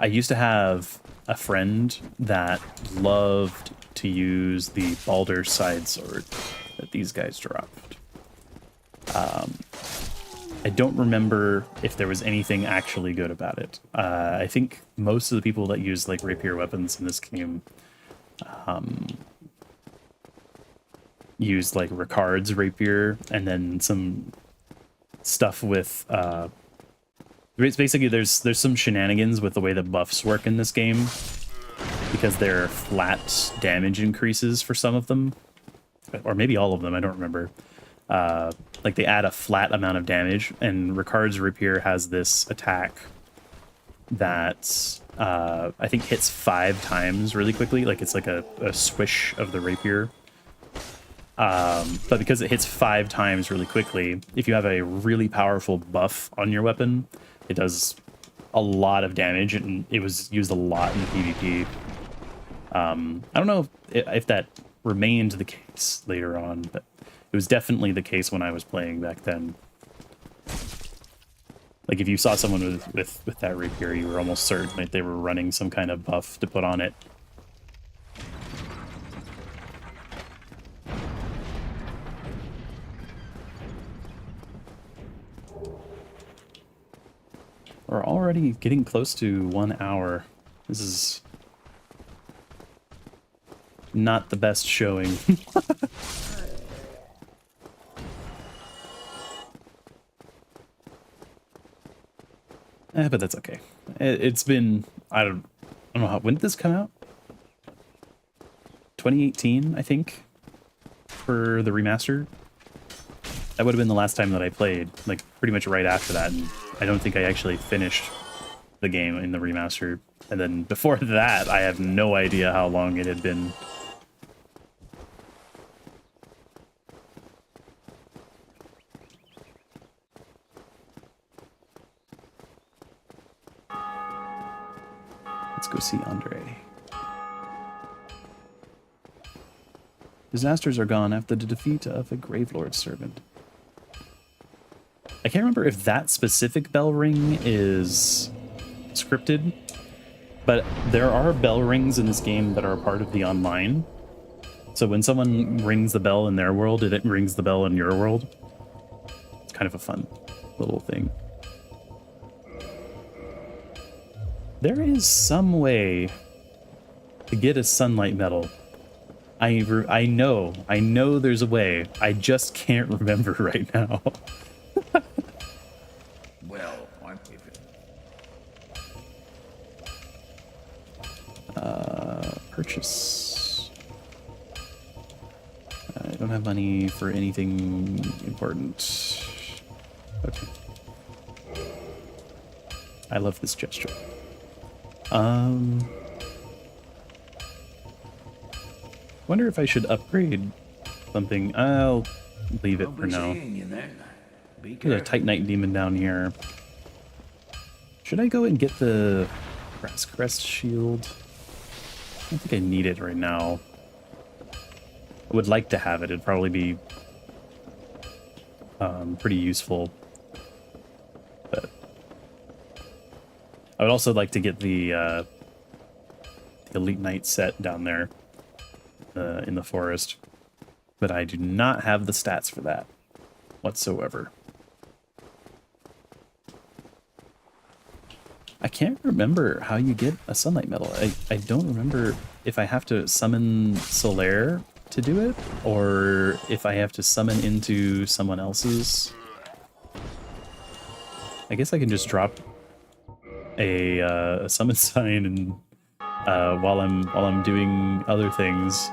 I used to have a friend that loved to use the Baldur's Side sword that these guys dropped. I don't remember if there was anything actually good about it. I think most of the people that use like rapier weapons in this game used like Ricard's rapier and then some stuff with basically there's some shenanigans with the way the buffs work in this game, because they're flat damage increases for some of them, or maybe all of them, I don't remember. Like they add a flat amount of damage, and Ricard's rapier has this attack that I think hits 5 times really quickly. Like it's like a swish of the rapier. But because it hits 5 times really quickly, if you have a really powerful buff on your weapon, it does a lot of damage, and it was used a lot in PvP. I don't know if that remained the case later on, but it was definitely the case when I was playing back then. Like if you saw someone with that rapier, you were almost certain that they were running some kind of buff to put on it. We're already getting close to 1 hour. This is not the best showing. But that's okay. It's been, I don't know how, when did this come out? 2018, I think, for the remaster. That would have been the last time that I played, like pretty much right after that. And I don't think I actually finished the game in the remaster. And then before that, I have no idea how long it had been. Let's go see Andre. Disasters are gone after the defeat of a Gravelord servant. I can't remember if that specific bell ring is scripted, but there are bell rings in this game that are a part of the online. So when someone rings the bell in their world, it rings the bell in your world. It's kind of a fun little thing. There is some way to get a sunlight medal. I know there's a way. I just can't remember right now. Well, I'm giving. Purchase. I don't have money for anything important. Okay. I love this gesture. Wonder if I should upgrade something. I'll leave it for now. There's a Titanite demon down here. Should I go and get the Brass Crest shield? I don't think I need it right now. I would like to have it. It'd probably be pretty useful. But I would also like to get the Elite Knight set down there in the forest. But I do not have the stats for that whatsoever. I can't remember how you get a sunlight medal. I don't remember if I have to summon Solaire to do it, or if I have to summon into someone else's. I guess I can just drop a summon sign and while I'm doing other things.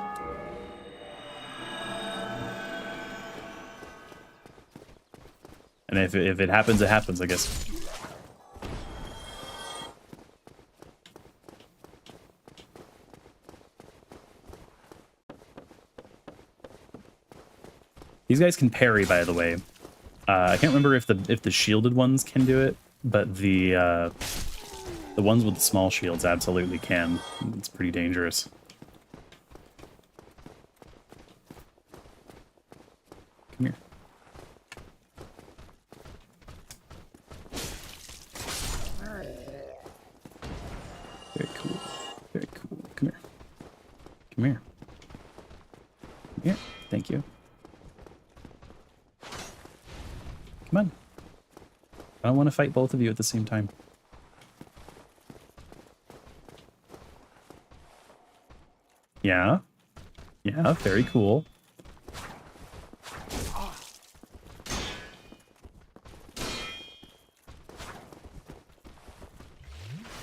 And if it happens, it happens, I guess. These guys can parry, by the way. I can't remember if the shielded ones can do it, but the ones with the small shields absolutely can. It's pretty dangerous. Come here. Very cool. Very cool. Come here. Come here. Come here. Thank you. Come on. I don't want to fight both of you at the same time. Yeah. Yeah, very cool.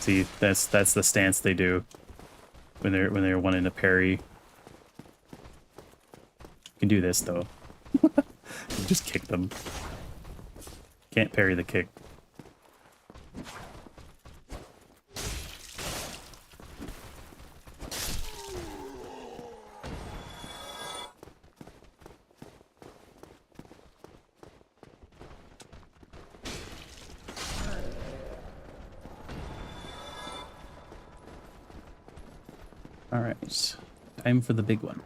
See, that's the stance they do when they're wanting to parry. You can do this though. Just kick them. Can't parry the kick. All right, time for the big one.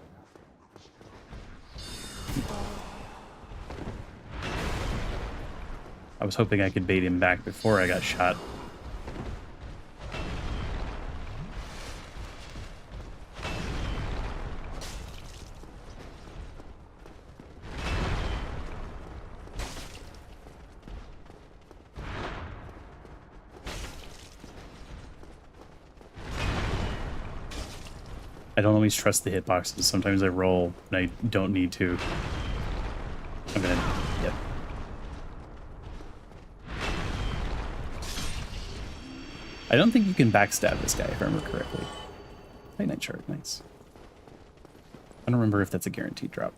I was hoping I could bait him back before I got shot. I don't always trust the hitboxes. Sometimes I roll and I don't need to. I'm gonna... Yep. I don't think you can backstab this guy, if I remember correctly. Night Night Shard, nice. I don't remember if that's a guaranteed drop.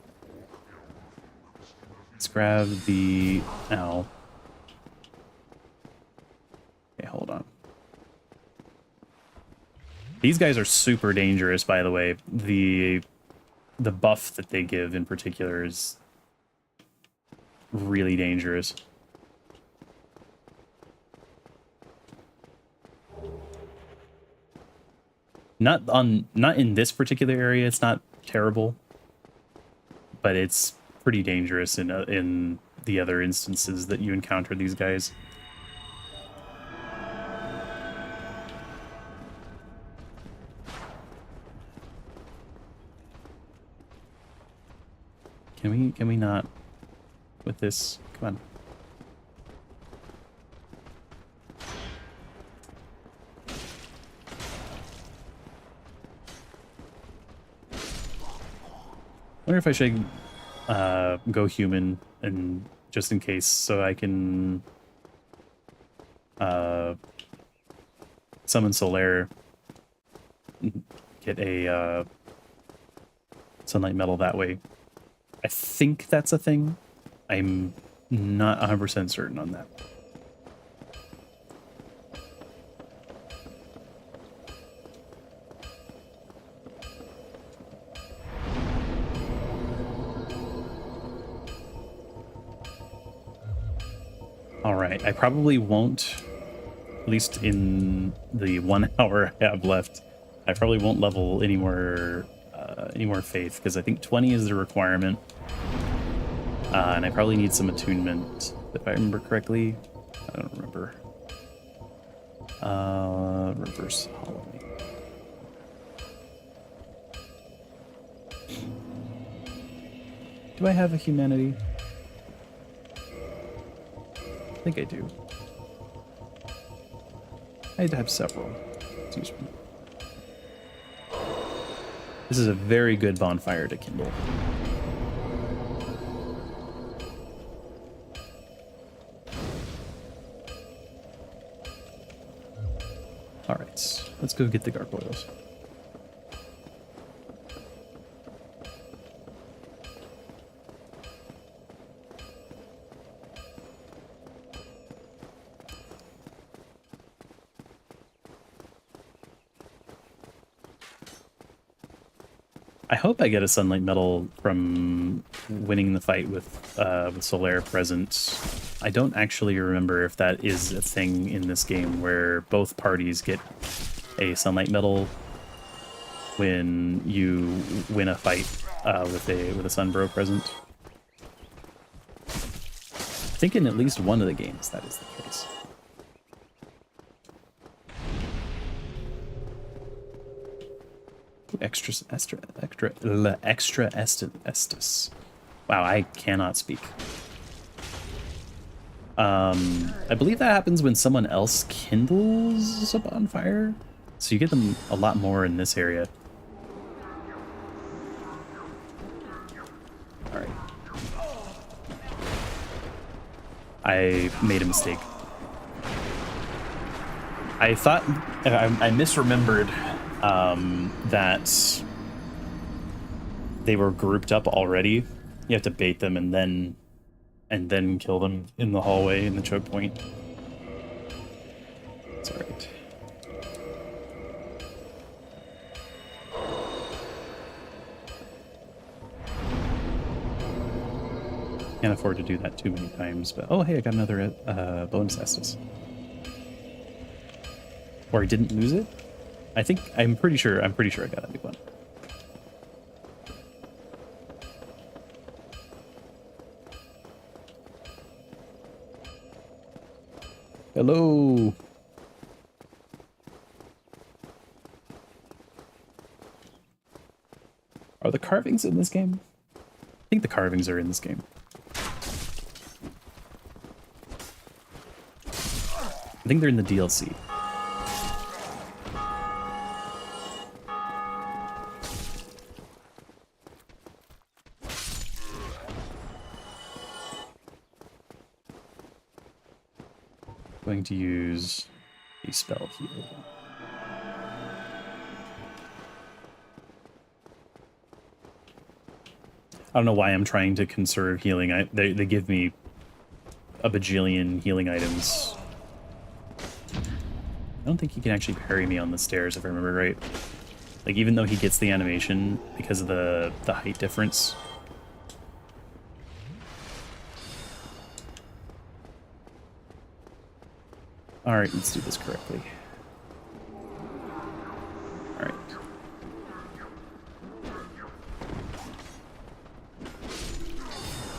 Let's grab the... Ow. Okay, hold on. These guys are super dangerous, by the way. The buff that they give in particular is really dangerous. Not in this particular area, it's not terrible, but it's pretty dangerous in the other instances that you encounter these guys. Can we not with this? Come on. I wonder if I should go human, and just in case, so I can summon Solaire, get a sunlight metal that way. I think that's a thing. I'm not 100% certain on that. Alright, I probably won't, at least in the 1 hour I have left, I probably won't level any more faith, because I think 20 is the requirement. And I probably need some attunement, if I remember correctly. I don't remember. Reverse holiday. Do I have a humanity? I think I do. I had to have several. Excuse me. This is a very good bonfire to kindle. Alright, let's go get the gargoyles. I hope I get a sunlight medal from winning the fight with Solaire present. I don't actually remember if that is a thing in this game where both parties get a sunlight medal when you win a fight with a Sunbro present. I think in at least one of the games that is the case. Extra estus. Wow, I cannot speak. I believe that happens when someone else kindles a bonfire, so you get them a lot more in this area. All right. I made a mistake. I thought I misremembered that they were grouped up already. You have to bait them and then kill them in the hallway in the choke point. That's all right. Can't afford to do that too many times, but oh hey, I got another bonus Estus. Or I didn't lose it? I'm pretty sure I got a new one. Hello. Are the carvings in this game? I think the carvings are in this game. I think they're in the DLC. Going to use a spell here. I don't know why I'm trying to conserve healing. They give me a bajillion healing items. I don't think he can actually parry me on the stairs, if I remember right. Like, even though he gets the animation because of the height difference. Alright, let's do this correctly. Alright.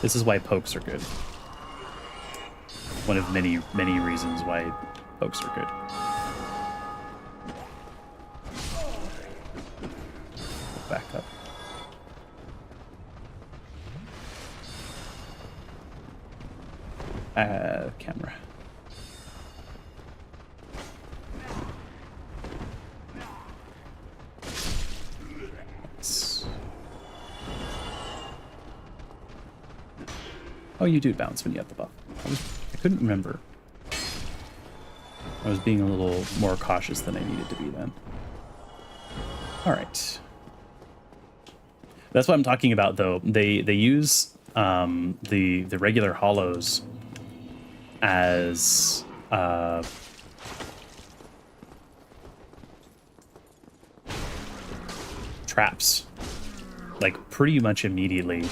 This is why pokes are good. One of many, many reasons why pokes are good. Back up. Camera. Oh, you do bounce when you have the buff. I couldn't remember. I was being a little more cautious than I needed to be then. All right. That's what I'm talking about, though. They use the regular hollows as traps, like pretty much immediately.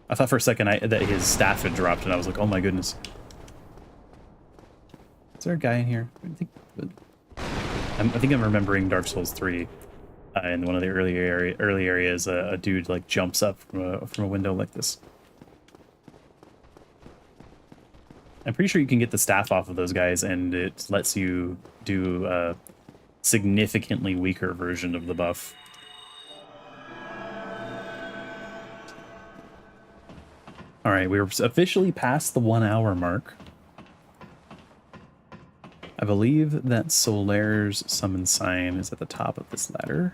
I thought for a second that his staff had dropped, and I was like, "Oh my goodness!" Is there a guy in here? I think I'm remembering Dark Souls 3. In one of the early areas, a dude like jumps up from a window like this. I'm pretty sure you can get the staff off of those guys, and it lets you do a significantly weaker version of the buff. All right, we're officially past the 1 hour mark. I believe that Solaire's summon sign is at the top of this ladder.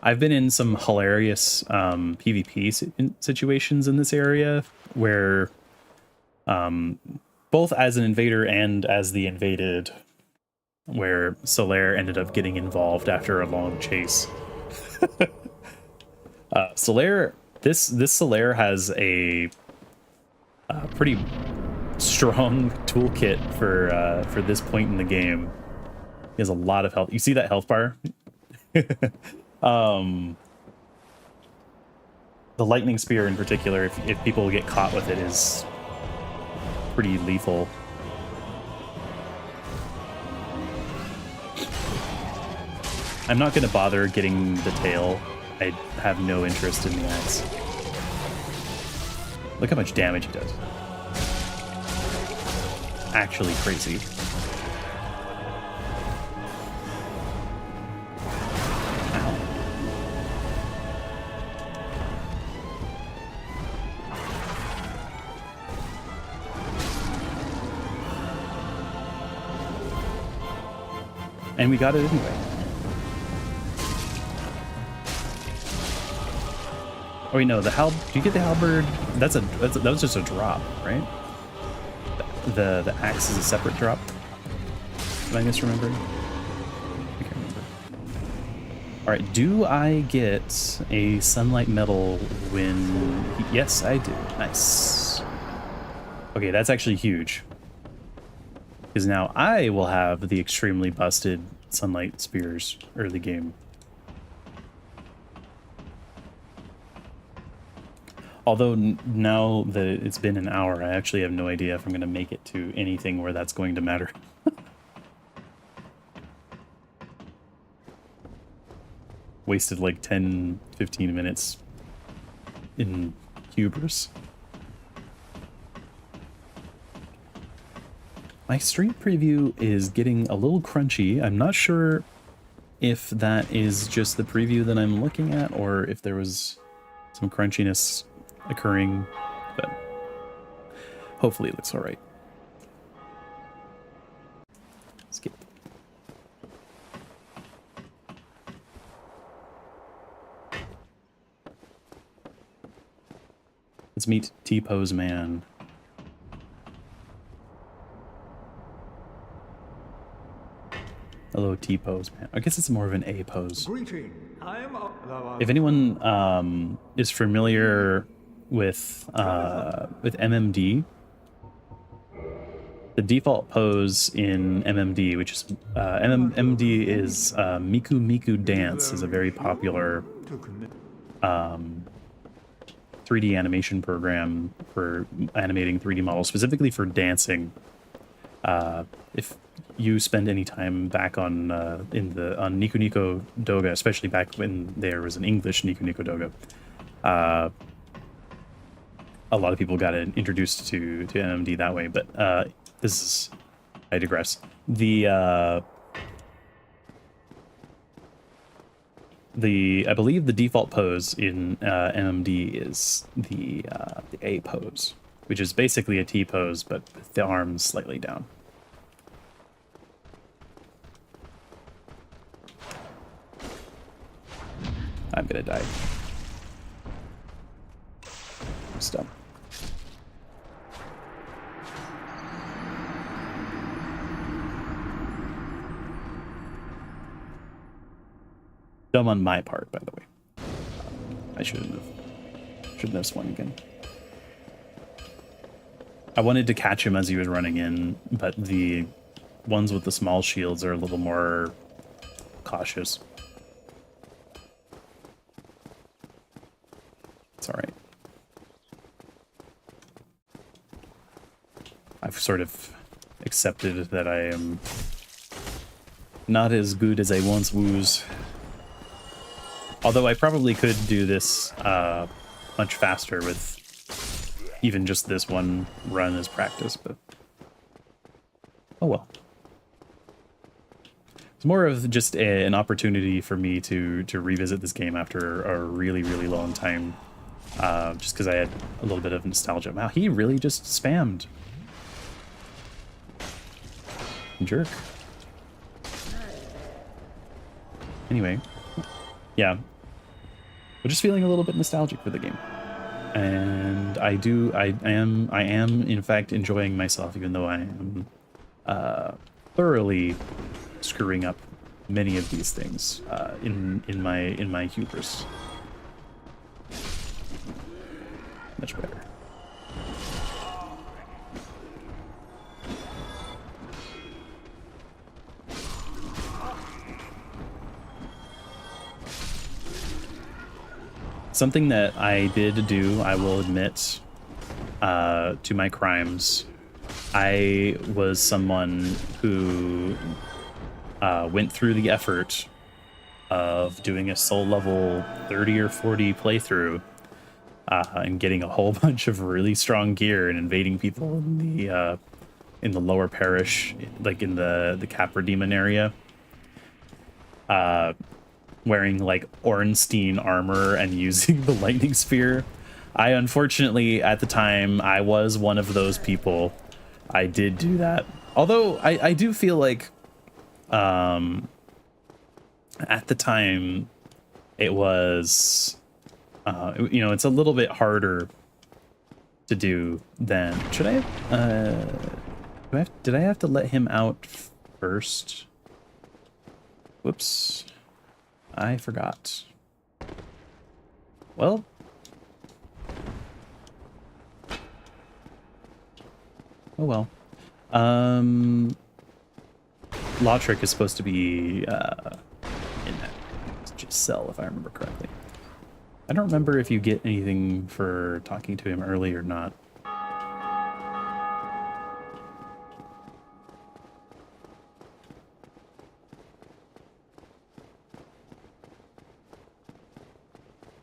I've been in some hilarious PvP situations in this area where both as an invader and as the invaded, where Solaire ended up getting involved after a long chase. Solaire, this Solaire has a pretty strong toolkit for this point in the game. He has a lot of health. You see that health bar? The lightning spear in particular, if people get caught with it, is pretty lethal. I'm not going to bother getting the tail. I have no interest in the axe. Look how much damage he does. Actually crazy. Ow. And we got it anyway. Oh wait, no, the do you get the halberd? That was just a drop, right? The axe is a separate drop. Am I misremembering? I can't remember. All right, do I get a sunlight medal when? Yes, I do. Nice. Okay, that's actually huge. Because now I will have the extremely busted sunlight spears early game. Although now that it's been an hour, I actually have no idea if I'm going to make it to anything where that's going to matter. Wasted like 10, 15 minutes in hubris. My stream preview is getting a little crunchy. I'm not sure if that is just the preview that I'm looking at or if there was some crunchiness occurring, but hopefully it looks all right. Skip. Let's meet T-Pose Man. Hello, T-Pose Man. I guess it's more of an A pose. If anyone is familiar with MMD, the default pose in MMD, which is MMD is Miku Miku Dance, is a very popular 3D animation program for animating 3D models, specifically for dancing. If you spend any time back on Niku Niku Doga, especially back when there was an English Niku Niku Doga, a lot of people got introduced to MMD that way. But I digress. I believe the default pose in MMD is the A pose, which is basically a T pose, but with the arms slightly down. I'm gonna die. Stop. Dumb on my part, by the way. I shouldn't have swung again. I wanted to catch him as he was running in, but the ones with the small shields are a little more cautious. It's all right. I've sort of accepted that I am not as good as I once was. Although I probably could do this much faster with even just this one run as practice, but oh well. It's more of just an opportunity for me to revisit this game after a really, really long time. Just because I had a little bit of nostalgia. Wow, he really just spammed. Jerk. Anyway, yeah. We're just feeling a little bit nostalgic for the game. And I am in fact enjoying myself, even though I am thoroughly screwing up many of these things in my hubris. Much better. Something that I did do, I will admit, to my crimes, I was someone who went through the effort of doing a soul level 30 or 40 playthrough and getting a whole bunch of really strong gear and invading people in the lower parish, like in the Capra Demon area. Wearing like Ornstein armor and using the lightning spear. I unfortunately, at the time, I was one of those people. I did do that. Although I do feel like at the time it was You know, it's a little bit harder to do than... Should I... did I have to let him out first? Whoops. I forgot. Well... Oh well. Law Trick is supposed to be in that cell, if I remember correctly. I don't remember if you get anything for talking to him early or not.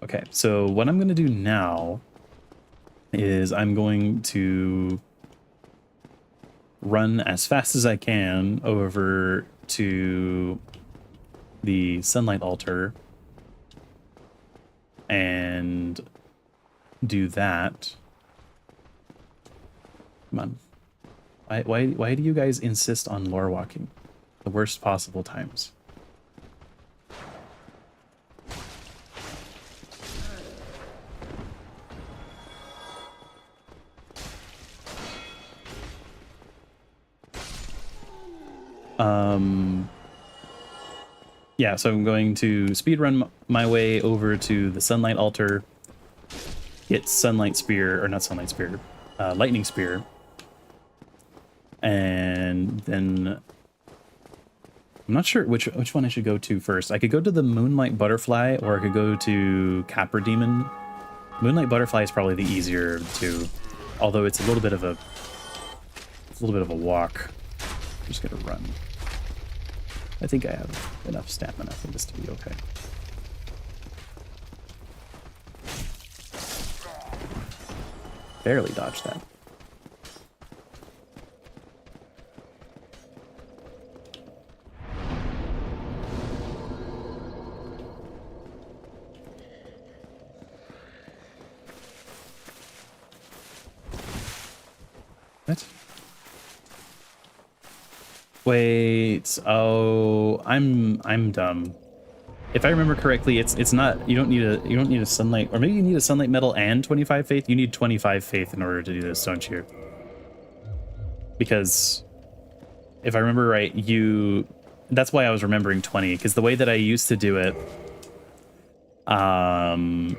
Okay, so what I'm going to do now is I'm going to run as fast as I can over to the sunlight altar and do that. Come on. Why do you guys insist on lore walking? The worst possible times. Yeah, so I'm going to speedrun my way over to the sunlight altar, get sunlight spear, or not sunlight spear, lightning spear, and then I'm not sure which one I should go to first. I could go to the moonlight butterfly, or I could go to Capra Demon. Moonlight butterfly is probably the easier of the two, although it's a little bit of a walk. I'm just gonna run. I think I have enough stamina for this to be okay. Barely dodged that. What? Wait, oh, I'm dumb. If I remember correctly, it's not, you don't need a sunlight, or maybe you need a sunlight metal and 25 faith. You need 25 faith in order to do this, don't you? Because if I remember right, that's why I was remembering 20, because the way that I used to do it, I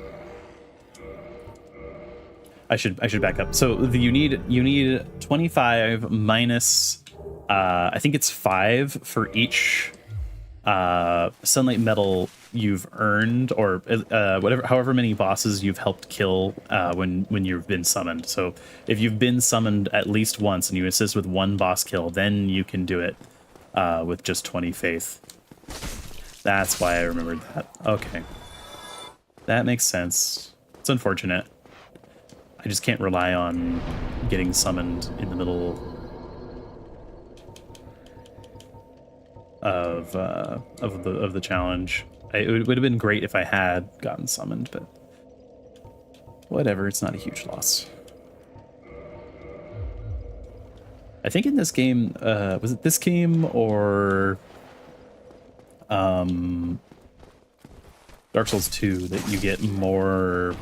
should back up. So you need 25 minus I think it's 5 for each sunlight metal you've earned, or however many bosses you've helped kill when you've been summoned. So if you've been summoned at least once and you assist with 1 boss kill, then you can do it with just 20 faith. That's why I remembered that. Okay, that makes sense. It's unfortunate. I just can't rely on getting summoned in the middle of the challenge. It would have been great if I had gotten summoned, but whatever, it's not a huge loss. I think in this game, was it this game or Dark Souls 2 that you get more...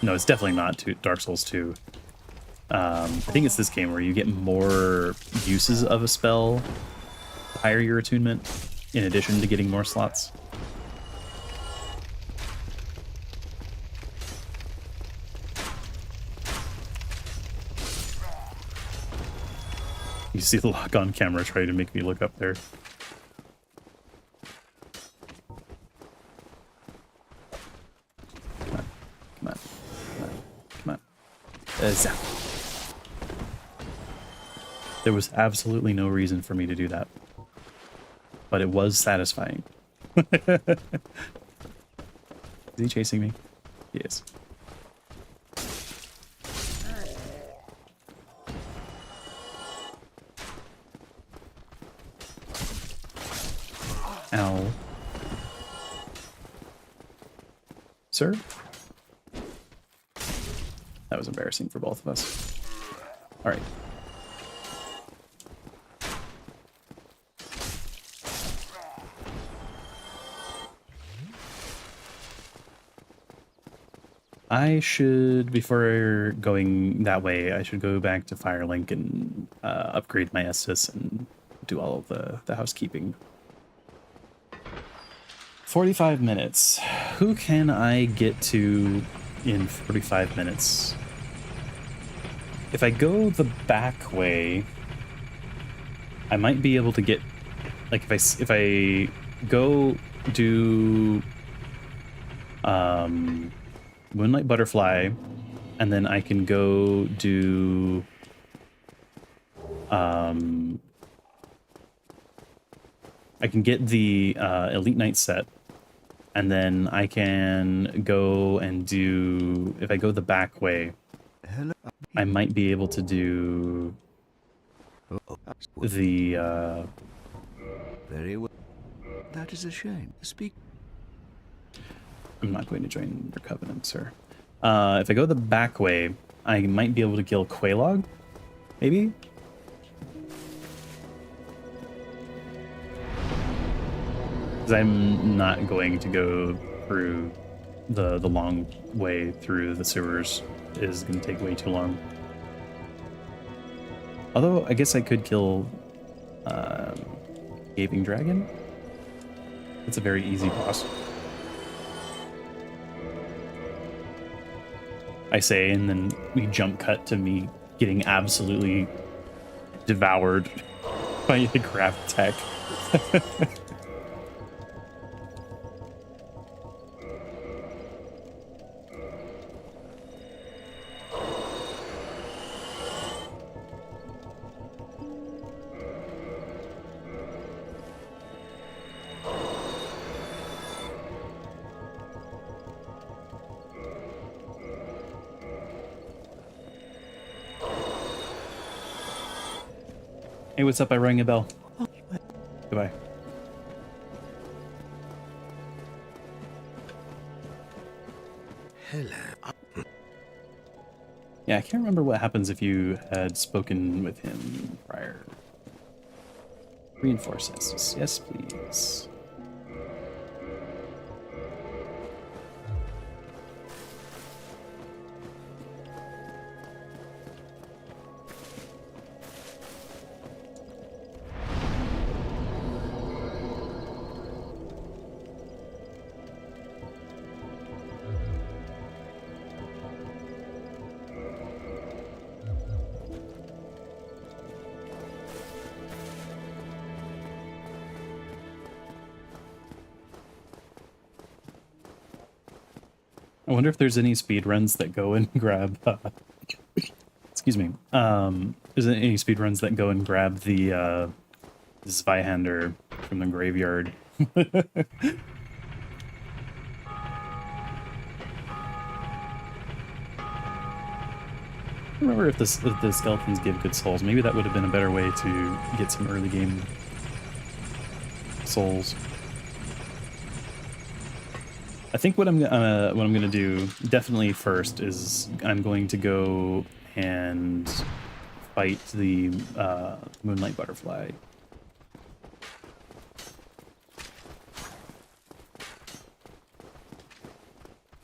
No, it's definitely not Dark Souls 2. I think it's this game where you get more uses of a spell the higher your attunement, in addition to getting more slots. You see the lock on camera trying to make me look up there. Come on. Zap. There was absolutely no reason for me to do that, but it was satisfying. Is he chasing me? He is. Ow. Sir? That was embarrassing for both of us. All right. I should, before going that way, I should go back to Firelink and upgrade my Estus and do all of the housekeeping. 45 minutes. Who can I get to in 45 minutes? If I go the back way, I might be able to get, like, if I go do Moonlight Butterfly, and then I can go do I can get the Elite Knight set, and then I can go and do, if I go the back way, I might be able to do the Very well. That is a shame. Speak. I'm not going to join your covenant, sir. If I go the back way, I might be able to kill Quelaag, maybe? Because I'm not going to go through the long way through the sewers. It is going to take way too long. Although, I guess I could kill Gaping Dragon. It's a very easy boss. I say, and then we jump cut to me getting absolutely devoured by the craft tech. Hey, what's up? I rang a bell. Goodbye. Hello. Yeah, I can't remember what happens if you had spoken with him prior. Reinforce Estus. Yes, please. I wonder if there's any speed runs that go and grab. Excuse me. Is there any speed runs that go and grab the Zweihander from the graveyard? I remember if the skeletons give good souls. Maybe that would have been a better way to get some early game souls. I think what I'm gonna do definitely first is I'm going to go and fight the Moonlight Butterfly.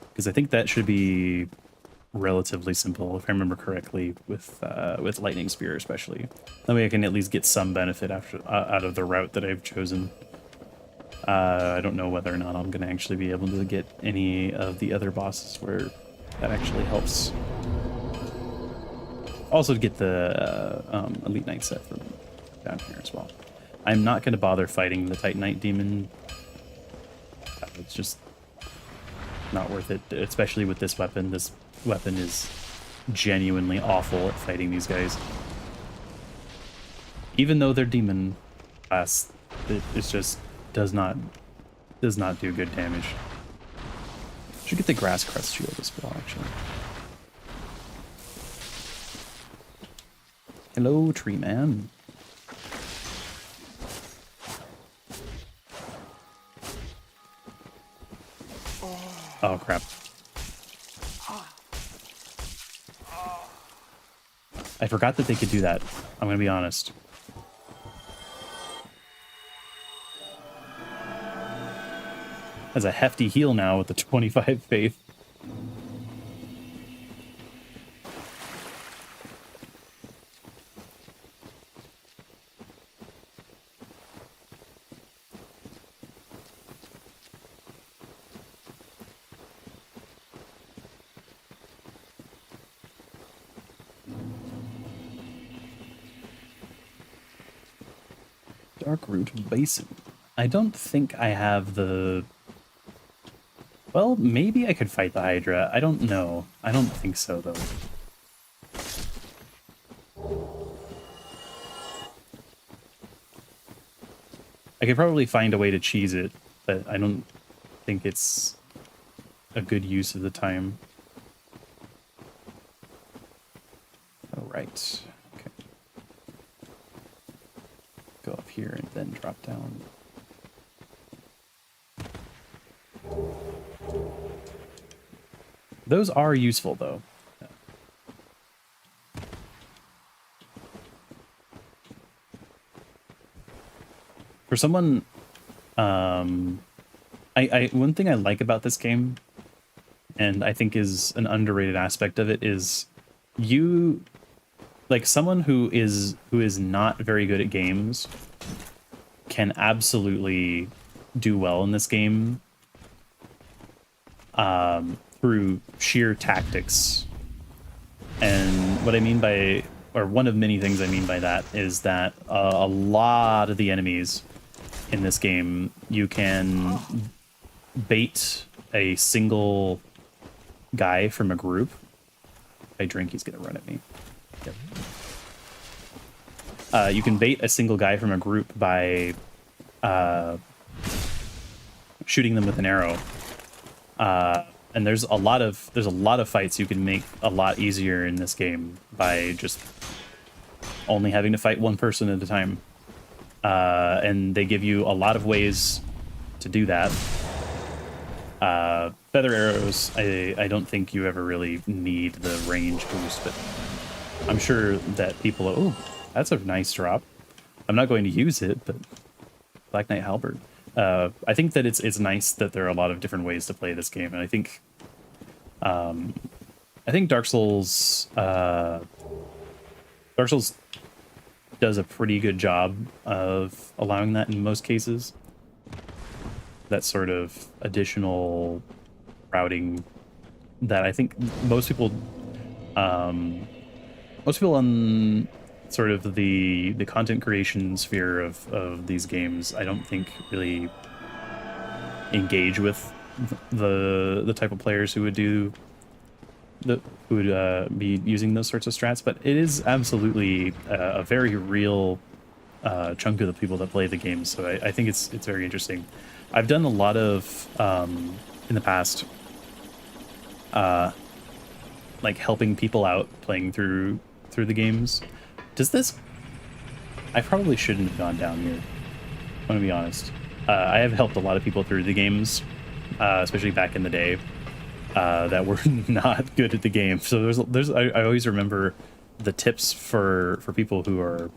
Because I think that should be relatively simple, if I remember correctly, with Lightning Spear especially. That way I can at least get some benefit out of the route that I've chosen. I don't know whether or not I'm going to actually be able to get any of the other bosses where that actually helps. Also to get the Elite Knight set from down here as well. I'm not going to bother fighting the Titanite Demon. It's just not worth it, especially with this weapon. This weapon is genuinely awful at fighting these guys. Even though they're demon class, it's just does not do good damage. Should get the Grass Crest shield as well, actually. Hello, tree man. Oh crap. I forgot that they could do that. I'm gonna be honest. Has a hefty heal now with the 25 faith. Darkroot Basin. I don't think I have the... Well, maybe I could fight the Hydra. I don't know. I don't think so, though. I could probably find a way to cheese it, but I don't think it's a good use of the time. All right. Okay. Go up here and then drop down. Those are useful, though. For someone, one thing I like about this game, and I think is an underrated aspect of it, is you, like someone who is not very good at games, can absolutely do well in this game through sheer tactics. And what I mean by, or one of many things I mean by that, is that a lot of the enemies in this game, you can bait a single guy from a group. If I drink, he's gonna run at me. Yep. You can bait a single guy from a group by shooting them with an arrow. And there's a lot of fights you can make a lot easier in this game by just only having to fight one person at a time. And they give you a lot of ways to do that. Feather arrows, I don't think you ever really need the range boost, but I'm sure that people, oh, that's a nice drop. I'm not going to use it, but Black Knight Halberd. I think that it's nice that there are a lot of different ways to play this game, and I think Dark Souls does a pretty good job of allowing that in most cases. That sort of additional routing that I think most people on sort of the content creation sphere of these games, I don't think really engage with the type of players who would be using those sorts of strats. But it is absolutely a very real chunk of the people that play the game, so I think it's very interesting. I've done a lot of in the past like helping people out playing through the games. Does this... I probably shouldn't have gone down here, I'm gonna be honest. I have helped a lot of people through the games, especially back in the day, that were not good at the game. So I always remember the tips for people who are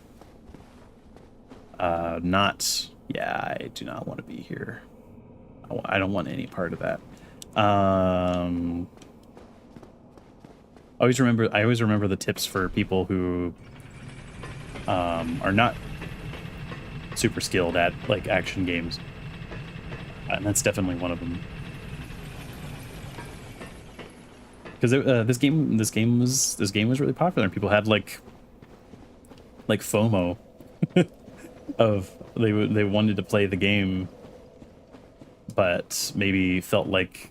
not... Yeah, I do not want to be here. I don't want any part of that. I always remember the tips for people who are not super skilled at like action games, and that's definitely one of them. Because this game was really popular, and people had like FOMO of they wanted to play the game, but maybe felt like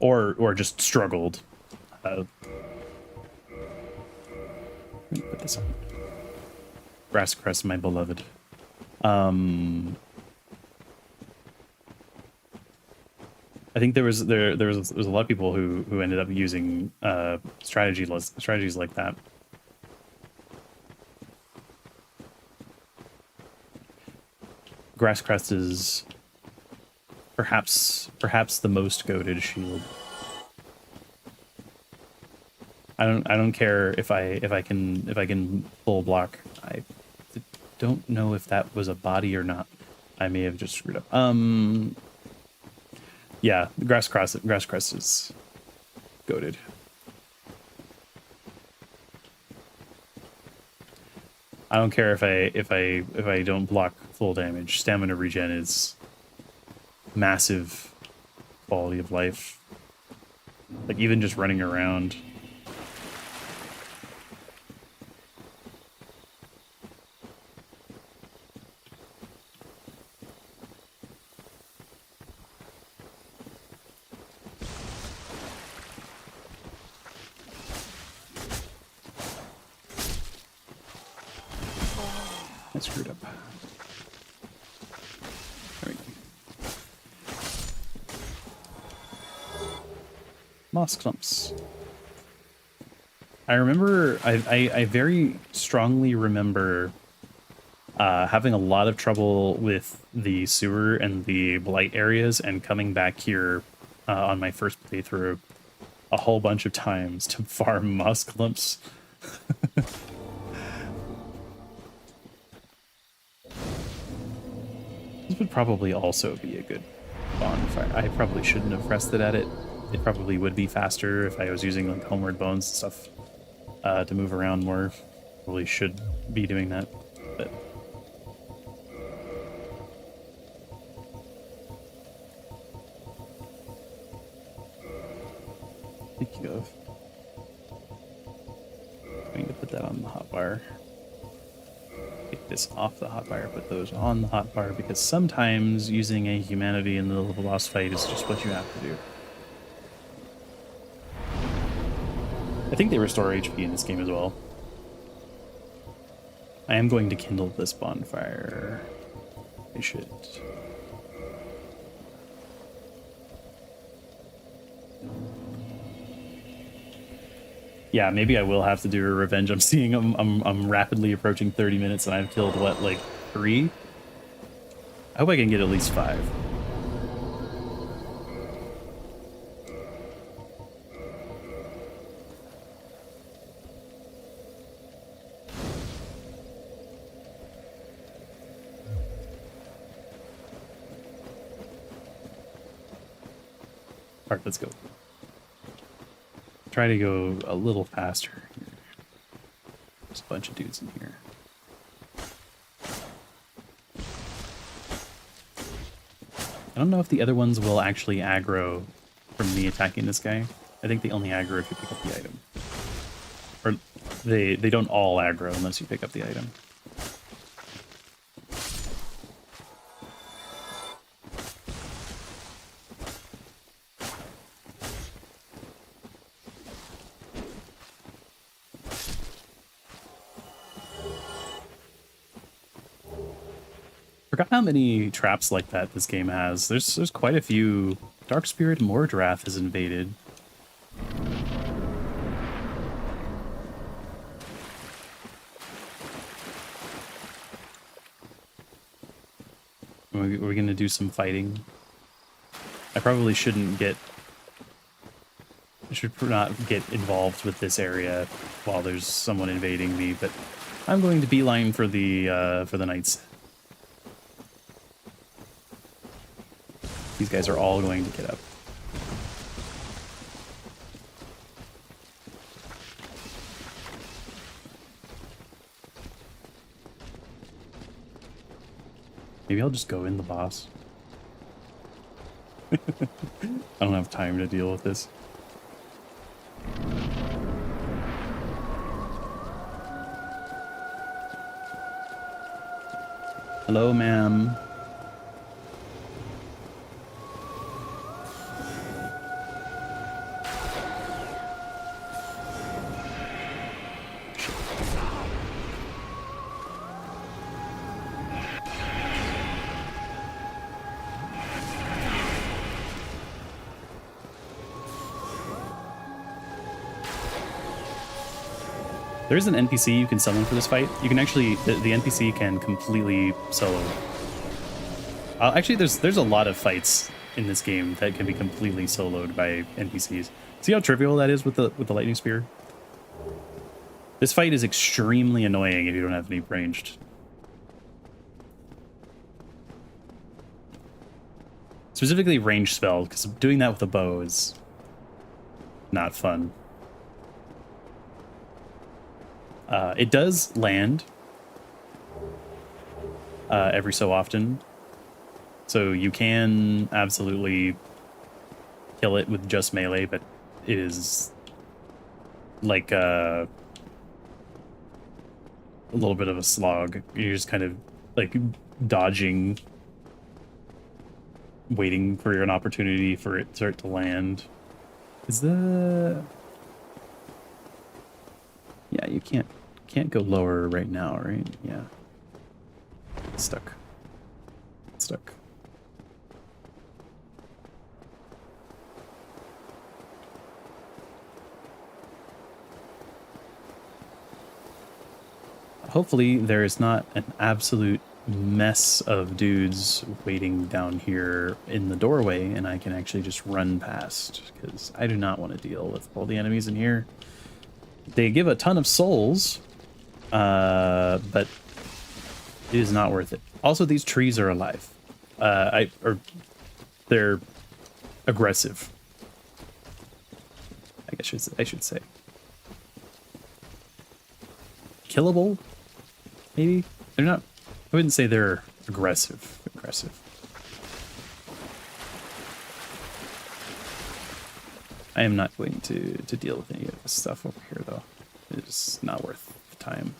or just struggled. Let me put this on. Grass crest, my beloved. I think there was a lot of people who ended up using strategies like that. Grass crest is perhaps the most goated shield. I don't care if I can full block. I don't know if that was a body or not. I may have just screwed up. Yeah, grass crest is goated. I don't care if I don't block full damage. Stamina regen is massive quality of life. Like even just running around. I screwed up. There we go. Moss clumps. I remember, I very strongly remember having a lot of trouble with the sewer and the blight areas, and coming back here on my first playthrough a whole bunch of times to farm moss clumps. This would probably also be a good bonfire. I probably shouldn't have rested at it. It probably would be faster if I was using like homeward bones and stuff to move around more. Probably should be doing that, but speaking of, I'm going to put that on the hotbar. Take this off the hotbar, put those on the hotbar, because sometimes using a humanity in the middle of a boss fight is just what you have to do. I think they restore HP in this game as well. I am going to kindle this bonfire. I should. Yeah, maybe I will have to do a revenge. I'm seeing I'm rapidly approaching 30 minutes and I've killed what, like 3? I hope I can get at least 5. Alright, let's go. Try to go a little faster. There's a bunch of dudes in here. I don't know if the other ones will actually aggro from me attacking this guy. I think they only aggro if you pick up the item. Or they don't all aggro unless you pick up the item. Forgot how many traps like that this game has. There's quite a few. Dark Spirit Mordrath is invaded. We're gonna do some fighting. I probably shouldn't get. I should not get involved with this area while there's someone invading me, but I'm going to beeline for the knights. These guys are all going to get up. Maybe I'll just go in the boss. I don't have time to deal with this. Hello, ma'am. There is an NPC you can summon for this fight. You can actually, the NPC can completely solo. Actually, there's a lot of fights in this game that can be completely soloed by NPCs. See how trivial that is with the lightning spear? This fight is extremely annoying if you don't have any ranged. Specifically ranged spells, because doing that with a bow is not fun. It does land every so often, so you can absolutely kill it with just melee, but it is like a little bit of a slog. You're just kind of like dodging, waiting for an opportunity for it to land. Is the... Yeah, you can't go lower right now, right? Yeah. stuck. Stuck. Hopefully there is not an absolute mess of dudes waiting down here in the doorway and I can actually just run past, because I do not want to deal with all the enemies in here. They give a ton of souls, but it is not worth it. Also, these trees are alive. They're aggressive, I should say. Killable? Maybe? They're not, I wouldn't say they're aggressive. I am not going to deal with any of this stuff over here, though. It's not worth the time.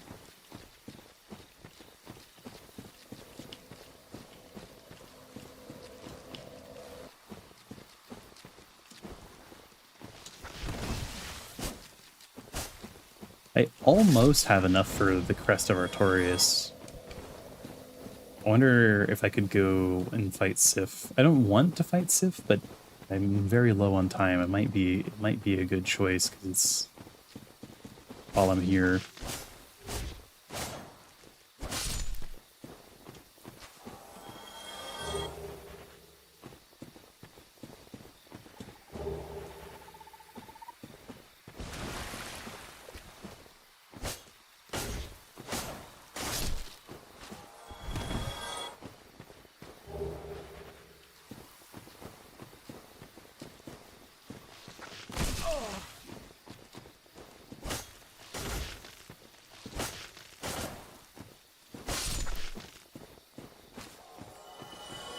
I almost have enough for the Crest of Artorias. I wonder if I could go and fight Sif. I don't want to fight Sif, but I'm very low on time. It might be a good choice because it's while I'm here.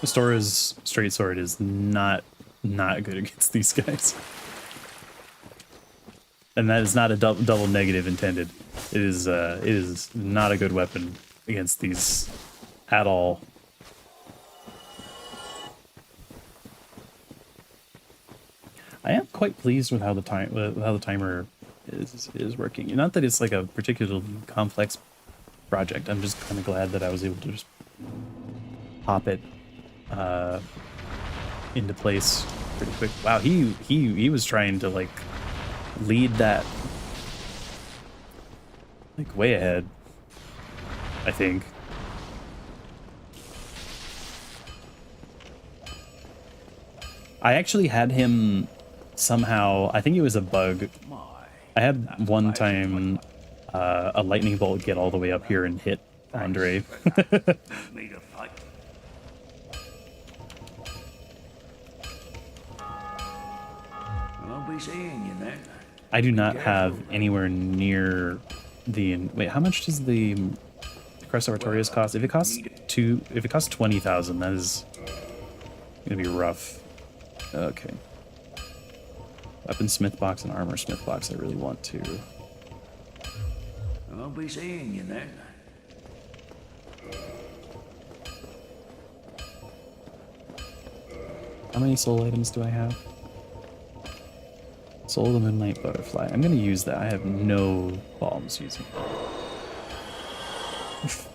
Stora's straight sword is not good against these guys, and that is not a double negative intended. It is not a good weapon against these at all. I am quite pleased with how the timer is working. Not that it's like a particularly complex project. I'm just kind of glad that I was able to just pop it into place pretty quick. Wow, he was trying to like lead that like way ahead, I think. I actually had him somehow, I think it was a bug. I had one time a lightning bolt get all the way up here and hit Andre. I do not have anywhere near the... Wait, how much does the Crest of Artorias cost? If it costs 20,000, that is gonna be rough. Okay. Weapon smith box and armor smith box. I really want to. I'll be seeing you then. How many soul items do I have? Soul of the Moonlight Butterfly. I'm gonna use that. I have no bombs using it.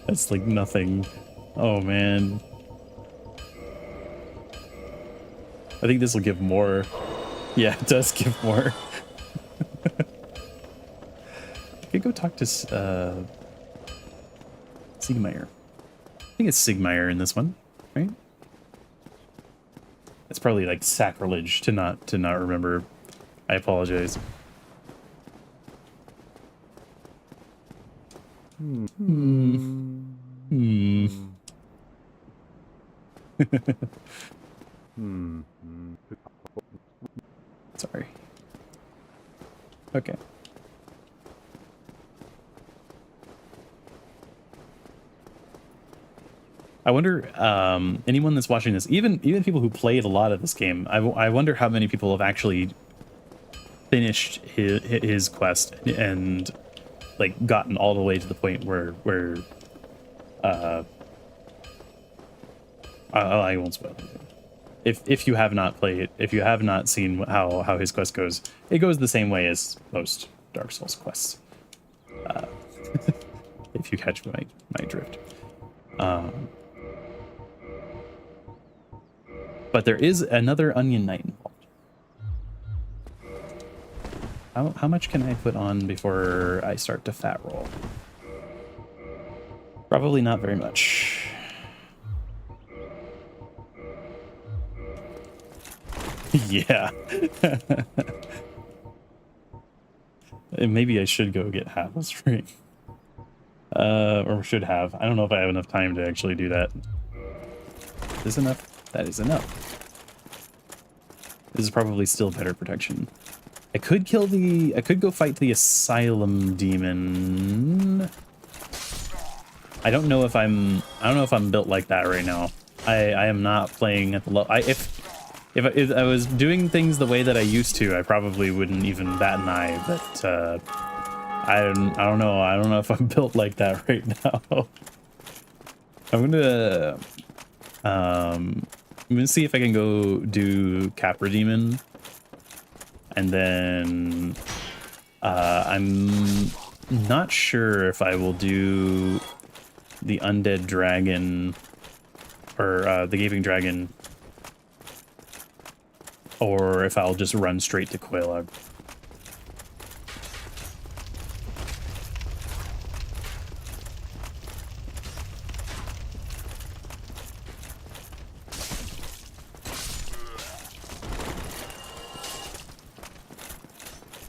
That's like nothing. Oh man. I think this will give more. Yeah, it does give more. I could go talk to Sigmire. I think it's Sigmire in this one, right? It's probably like sacrilege to not remember. I apologize. Sorry. Okay. I wonder, anyone that's watching this, even people who played a lot of this game, I wonder how many people have actually finished his quest and like gotten all the way to the point where I won't spoil anything. If you have not played, if you have not seen how his quest goes, it goes the same way as most Dark Souls quests. If you catch my drift. But there is another Onion Knight involved. How much can I put on before I start to fat roll? Probably not very much. Yeah. Maybe I should go get half a spring. Or should have. I don't know if I have enough time to actually do that. Is this enough? That is enough. This is probably still better protection. I could kill the... I could go fight the Asylum Demon. I don't know if I'm built like that right now. I am not playing at the low... If I was doing things the way that I used to, I probably wouldn't even bat an eye, but I don't know. I don't know if I'm built like that right now. I'm gonna see if I can go do Capra Demon, and then I'm not sure if I will do the Undead Dragon or the Gaping Dragon, or if I'll just run straight to Quelaag.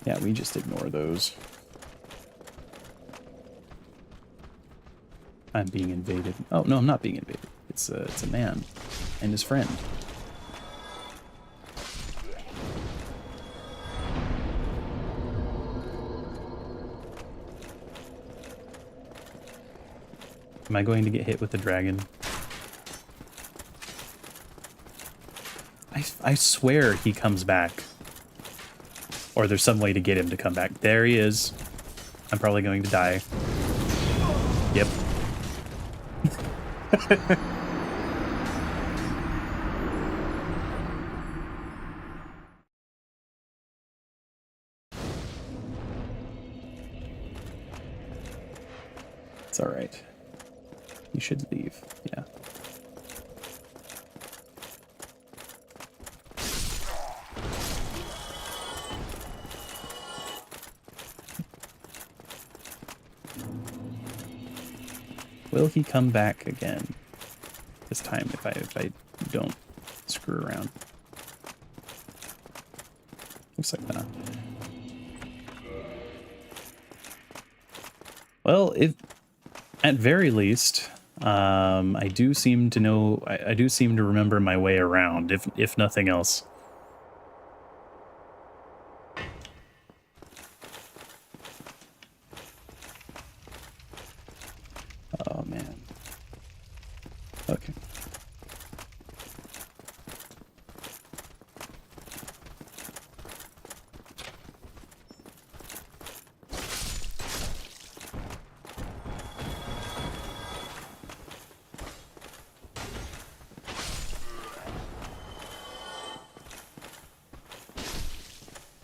Yeah, we just ignore those. I'm being invaded. Oh, no, I'm not being invaded. It's a man and his friend. Am I going to get hit with the dragon? I swear he comes back. Or there's some way to get him to come back. There he is. I'm probably going to die. Yep. It's alright. You should leave. Yeah. Will he come back again this time if I don't screw around? Looks like that. Well, at very least, I do seem to know. I do seem to remember my way around, if nothing else. Oh man. Okay.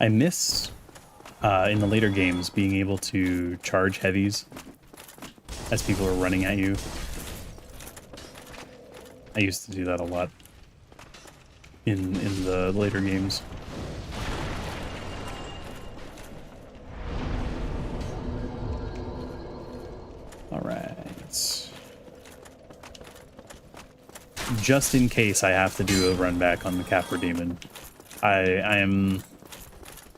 I miss, in the later games, being able to charge heavies as people are running at you. I used to do that a lot in the later games. All right. Just in case I have to do a run back on the Capra Demon, I am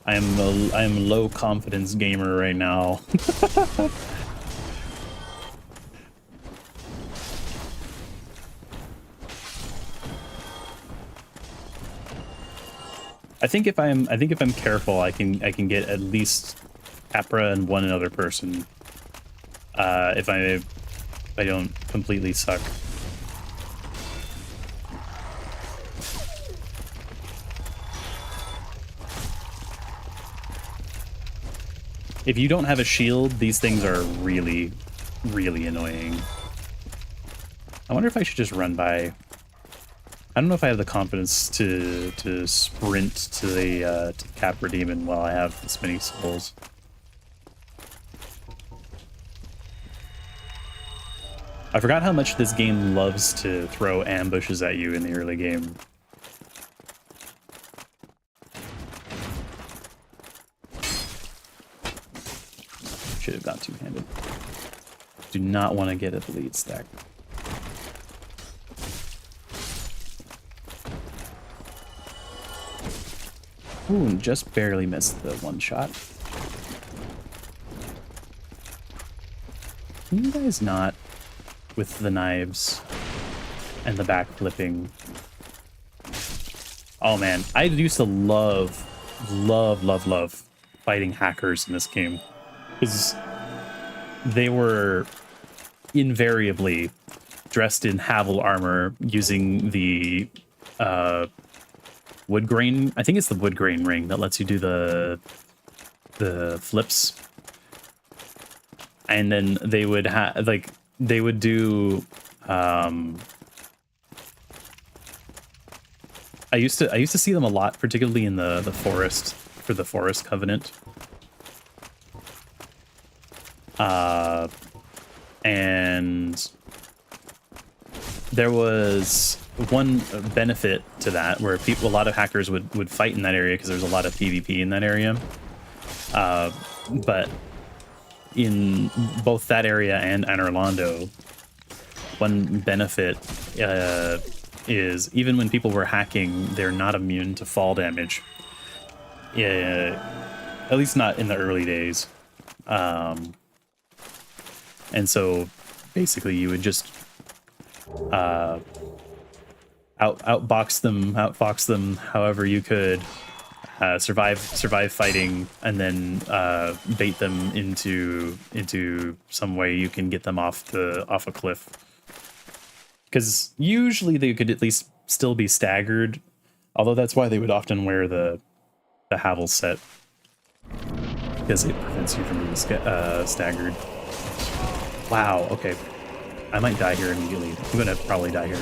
a low confidence gamer right now. I think if I'm careful, I can get at least Capra and one other person. If I don't completely suck. If you don't have a shield, these things are really, really annoying. I wonder if I should just run by. I don't know if I have the confidence to sprint to the Capra Demon while I have this many souls. I forgot how much this game loves to throw ambushes at you in the early game. Should have gone two-handed. Do not want to get at the lead stack. Ooh, and just barely missed the one shot. Can you guys not, with the knives and the back flipping? Oh man, I used to love fighting hackers in this game. Because they were invariably dressed in Havel armor using the wood grain. I think it's the wood grain ring that lets you do the flips. And then they would have they would do I used to see them a lot, particularly in the forest for the Forest Covenant. And there was one benefit to that where a lot of hackers would fight in that area because there's a lot of PvP in that area. But in both that area and Anor Londo, one benefit is even when people were hacking, they're not immune to fall damage. At least not in the early days. And so basically you would just outfox them however you could, survive fighting, and then bait them into some way you can get them off a cliff. Because usually they could at least still be staggered, although that's why they would often wear the Havel set, because it prevents you from being staggered. Wow, okay. I might die here immediately. I'm gonna probably die here.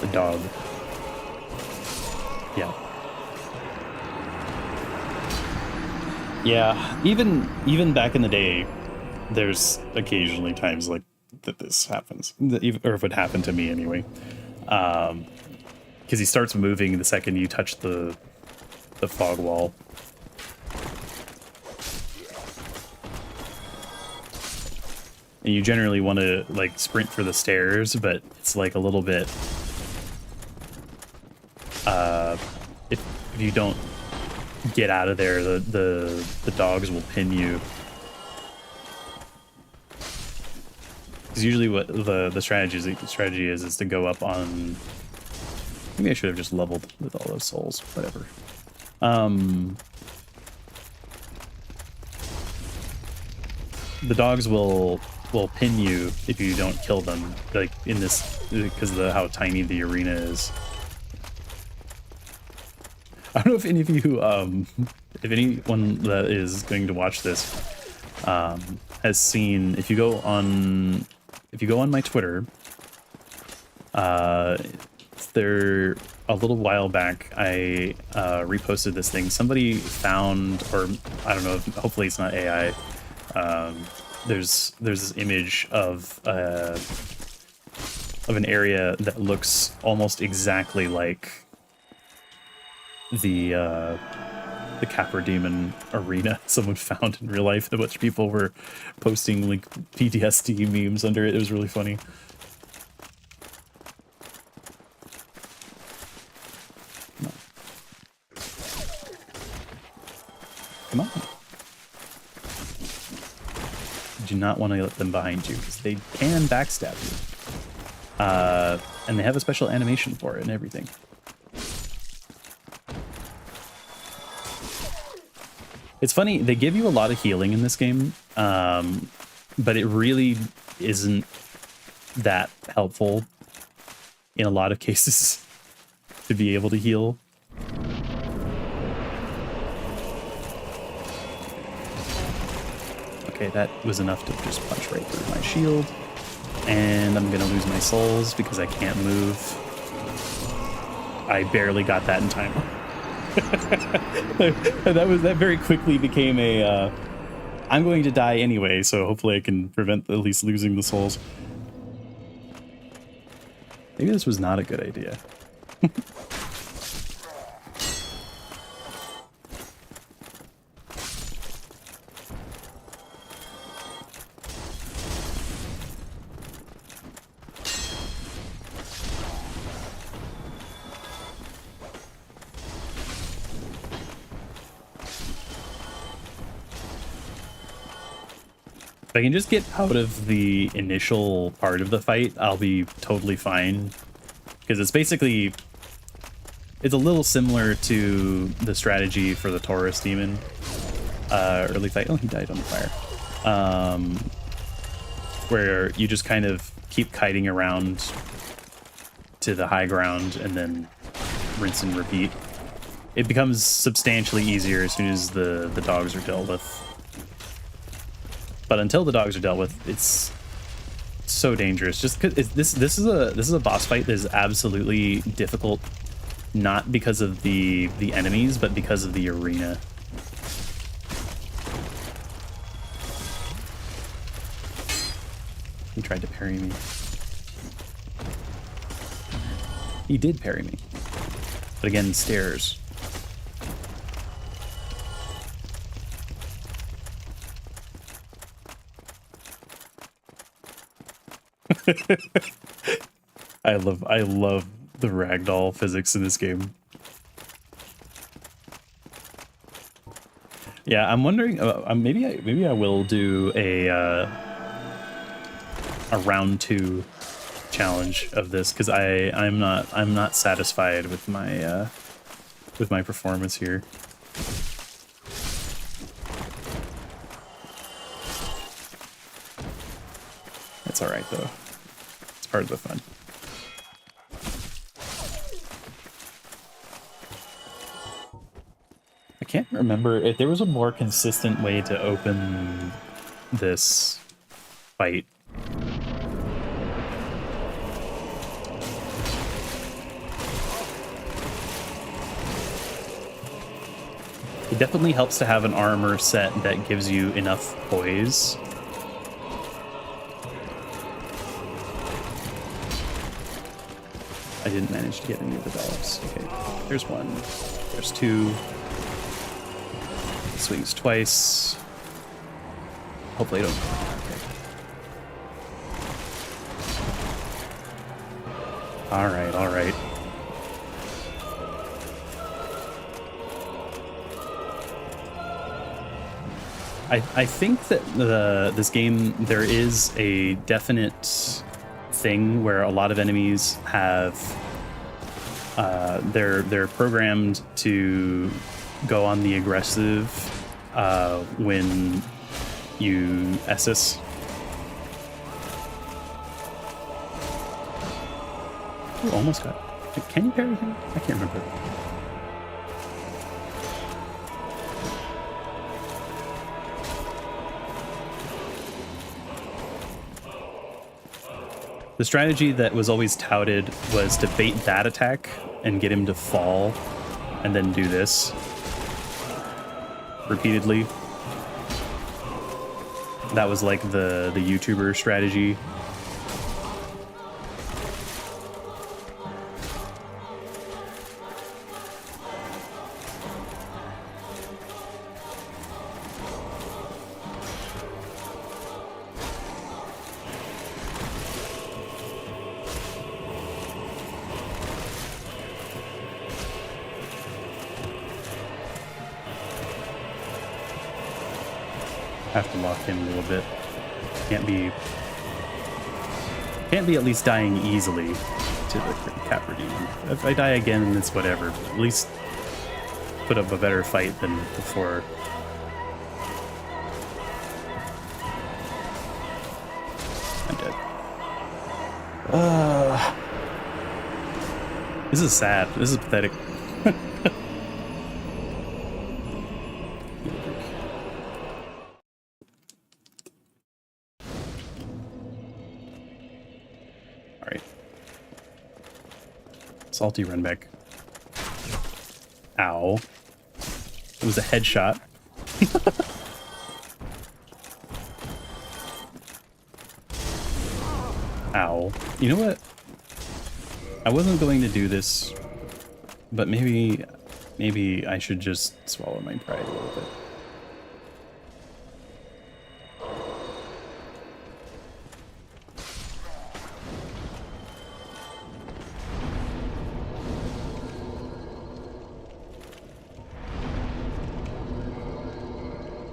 The dog. Yeah. Yeah, even back in the day, there's occasionally times like that this happens. Or if it would happen to me anyway. Because he starts moving the second you touch the fog wall. And you generally want to like sprint for the stairs, but it's like a little bit if you don't get out of there, the dogs will pin you. Because usually what the strategy is to go up on. Maybe I should have just leveled with all those souls. Whatever. The dogs will pin you if you don't kill them, like in this, because of how tiny the arena is. I don't know if any of you, if anyone that is going to watch this has seen, if you go on my Twitter, there a little while back I reposted this thing. Somebody found, or I don't know, hopefully it's not AI. There's this image of an area that looks almost exactly like the Capra Demon arena someone found in real life. A bunch of people were posting like PTSD memes under it. It was really funny. Come on. Do not want to let them behind you because they can backstab you. And they have a special animation for it and everything. It's funny, they give you a lot of healing in this game, but it really isn't that helpful in a lot of cases to be able to heal. Okay, that was enough to just punch right through my shield. And I'm gonna lose my souls because I can't move. I barely got that in time. that very quickly became a I'm going to die anyway, so hopefully I can prevent at least losing the souls. Maybe this was not a good idea. If I can just get out of the initial part of the fight, I'll be totally fine. Because it's basically... It's a little similar to the strategy for the Taurus Demon. Early fight. Oh, he died on the fire. Where you just kind of keep kiting around to the high ground and then rinse and repeat. It becomes substantially easier as soon as the dogs are dealt with. But until the dogs are dealt with, it's so dangerous. Just because this is a boss fight that is absolutely difficult, not because of the enemies, but because of the arena. He tried to parry me. He did parry me, but again, stairs. I love the ragdoll physics in this game. Yeah, I'm wondering. Maybe I will do a round 2 challenge of this because I'm not satisfied with my performance here. It's all right though. It's part of the fun. I can't remember if there was a more consistent way to open this fight. It definitely helps to have an armor set that gives you enough poise. I didn't manage to get any of the dogs. Okay, there's one. There's 2. Swings twice. Hopefully I don't... Okay. Alright, alright. I think that this game, there is a definite thing where a lot of enemies have they're programmed to go on the aggressive when you SS. Ooh, almost got. Can you parry him? I can't remember. The strategy that was always touted was to bait that attack and get him to fall, and then do this repeatedly. That was like the YouTuber strategy. Have to lock in a little bit. Can't be at least dying easily to the Capra Demon. If I die again, it's whatever. But at least put up a better fight than before. I'm dead. This is sad. This is pathetic. Salty run back. Ow. It was a headshot. Ow. You know what? I wasn't going to do this, but maybe I should just swallow my pride a little bit.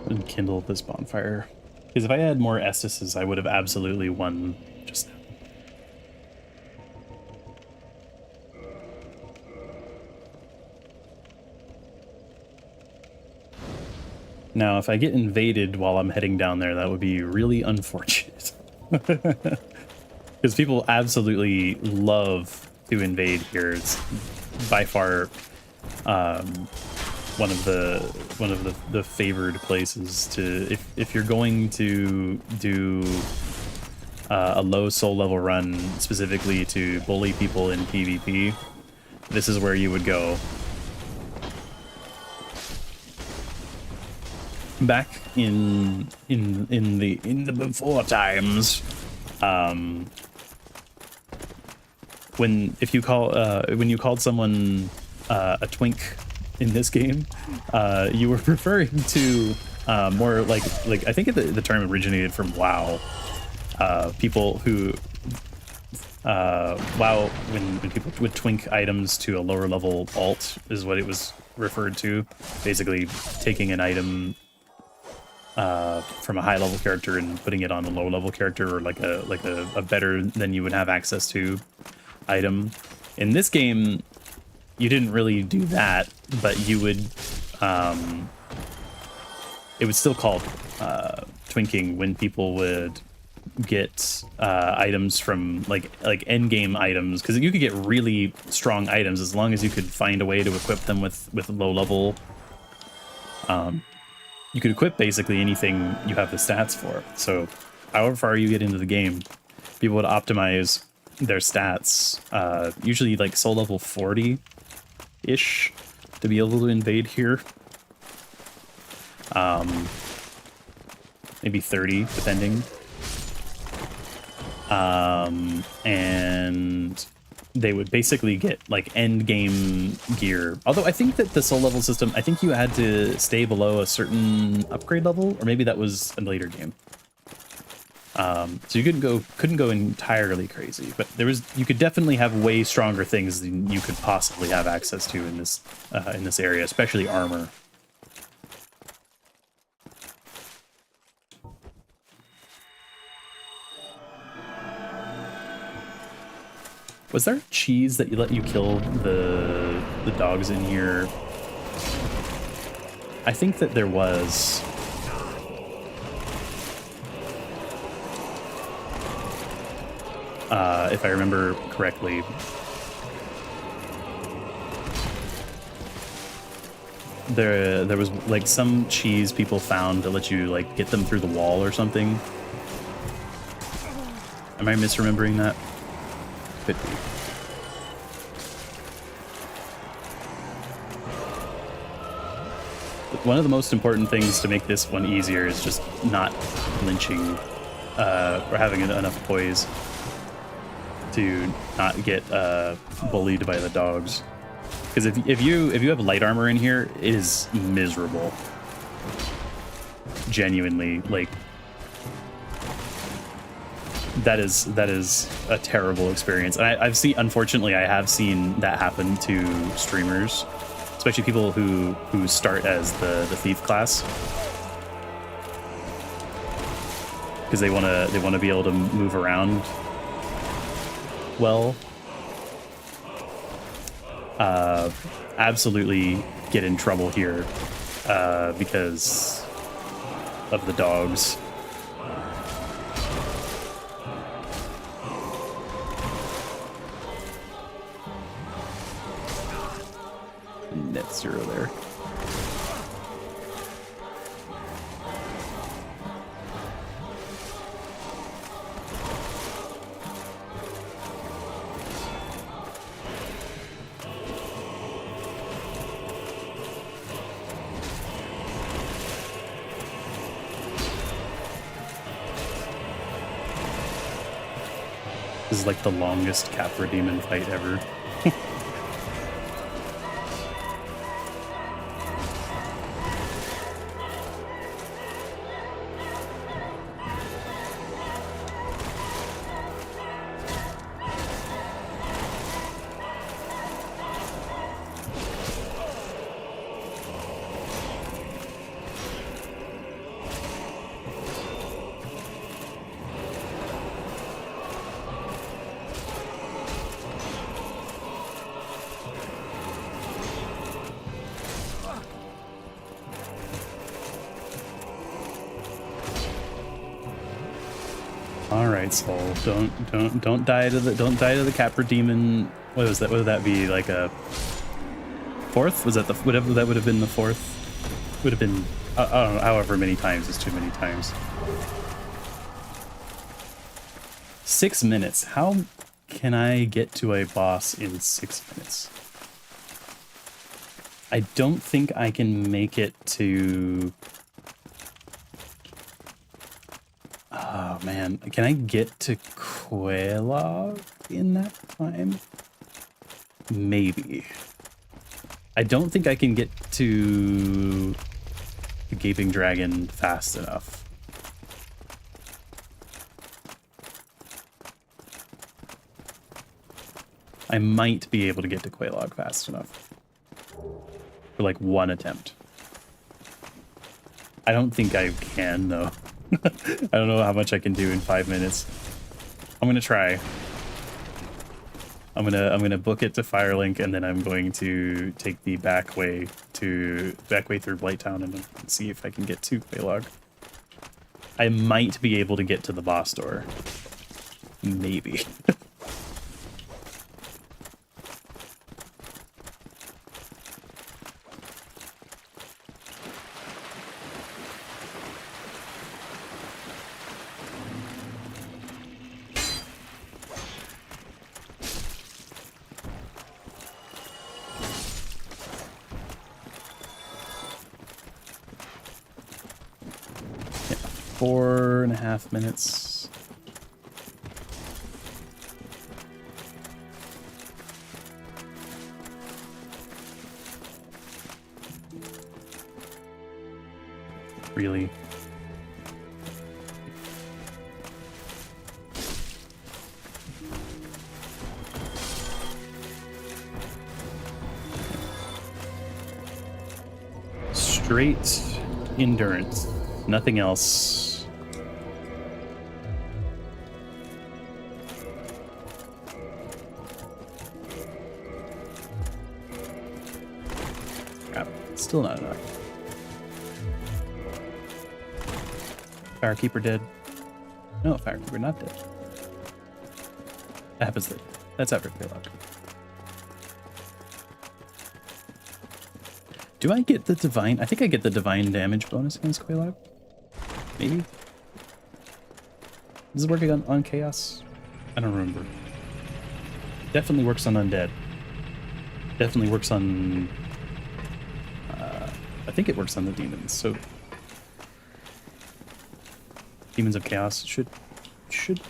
And kindle this bonfire. Because if I had more Estises, I would have absolutely won just now. Now, if I get invaded while I'm heading down there, that would be really unfortunate. Because people absolutely love to invade here. It's by far one of the favored places to if you're going to do a low soul level run specifically to bully people in PvP. This is where you would go. Back in the before times, when you called someone a twink in this game, you were referring to more like I think the term originated from WoW. People who WoW when people would twink items to a lower level alt is what it was referred to. Basically, taking an item from a high level character and putting it on a low level character, or like a better than you would have access to item. In this game, you didn't really do that, but you would it was still called twinking when people would get items from like end game items, because you could get really strong items as long as you could find a way to equip them with low level. You could equip basically anything you have the stats for. So however far you get into the game, people would optimize their stats, usually like soul level 40-ish to be able to invade here. Maybe 30, depending. And they would basically get like end game gear. Although I think that the soul level system, I think you had to stay below a certain upgrade level, or maybe that was a later game. So you couldn't go entirely crazy, but you could definitely have way stronger things than you could possibly have access to in this area, especially armor. Was there cheese that let you kill the dogs in here? I think that there was. If I remember correctly. There was like some cheese people found to let you like get them through the wall or something. Am I misremembering that? Could be. But one of the most important things to make this one easier is just not lynching or having enough poise to not get bullied by the dogs. Because if you have light armor in here, it is miserable. Genuinely, like that is a terrible experience. And unfortunately, I have seen that happen to streamers, especially people who start as the thief class, because they want to be able to move around well. Absolutely get in trouble here because of the dogs. Net zero there. This is like the longest Capra Demon fight ever. All right, Sol, don't die to the Capra Demon. What was that? What would that be? Like a fourth? Was that the whatever that would have been the fourth? Would have been I don't know. However many times is too many times. 6 minutes. How can I get to a boss in 6 minutes? I don't think I can make it to. Oh man, can I get to Quelaag in that time? Maybe. I don't think I can get to the Gaping Dragon fast enough. I might be able to get to Quelaag fast enough. For like one attempt. I don't think I can though. I don't know how much I can do in 5 minutes. I'm gonna try. I'm gonna book it to Firelink, and then I'm going to take the back way through Blighttown and see if I can get to Quelaag. I might be able to get to the boss door. Maybe. Yeah, 4.5 minutes. Really? Straight endurance, nothing else. Crap, still not enough. Firekeeper dead. No, Firekeeper not dead. That happens later. That's after Quelaag. Do I get the divine? I think I get the divine damage bonus against Quelaag. Maybe. Is it working on chaos? I don't remember. Definitely works on undead. Definitely works on. I think it works on the demons. So demons of chaos should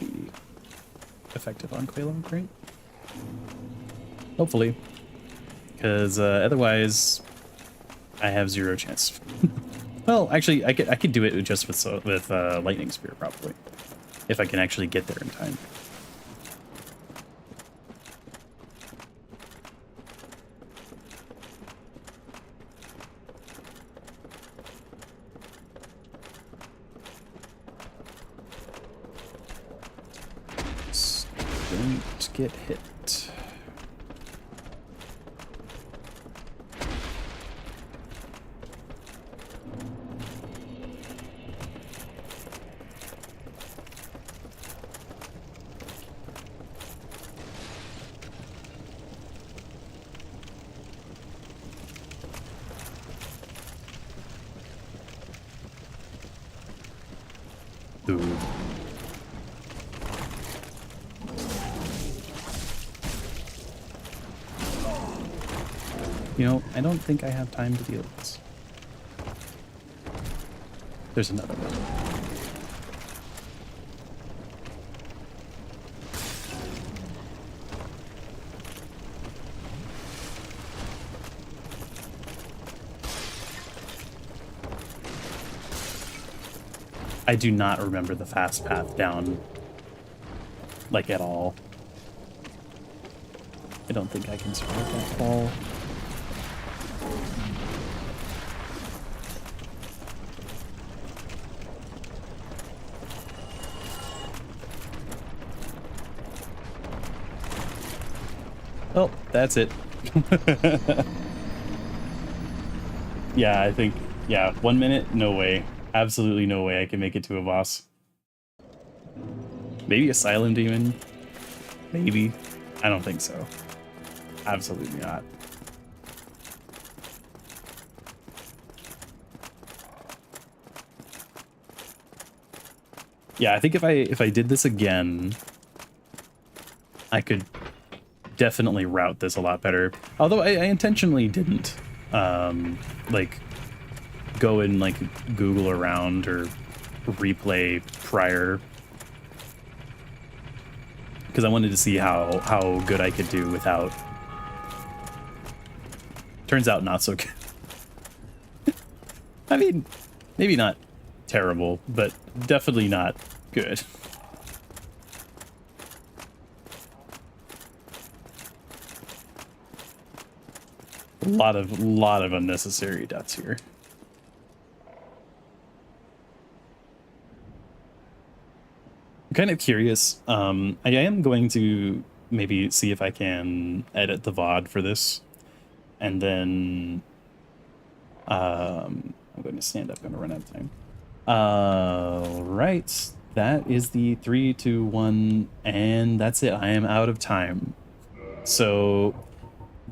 be effective on Quelaag, right? Hopefully, because otherwise. I have 0 chance. Well, actually, I could do it just with Lightning Spear probably, if I can actually get there in time. Just don't get hit. Ooh. You know, I don't think I have time to deal with this. There's another one. I do not remember the fast path down, like, at all. I don't think I can survive that fall. Oh, that's it. Yeah, I think, yeah, 1 minute, no way. Absolutely no way I can make it to a boss. Maybe Asylum Demon? Maybe. I don't think so. Absolutely not. Yeah, I think if I did this again, I could definitely route this a lot better. Although I intentionally didn't, like, go and, like, Google around or replay prior, because I wanted to see how good I could do without. Turns out not so good. I mean, maybe not terrible, but definitely not good. A lot of unnecessary deaths here. I'm kind of curious. I am going to maybe see if I can edit the VOD for this, and then I'm going to stand up. I'm going to run out of time. Right, that is the 3, 2, 1, and that's it. I am out of time. So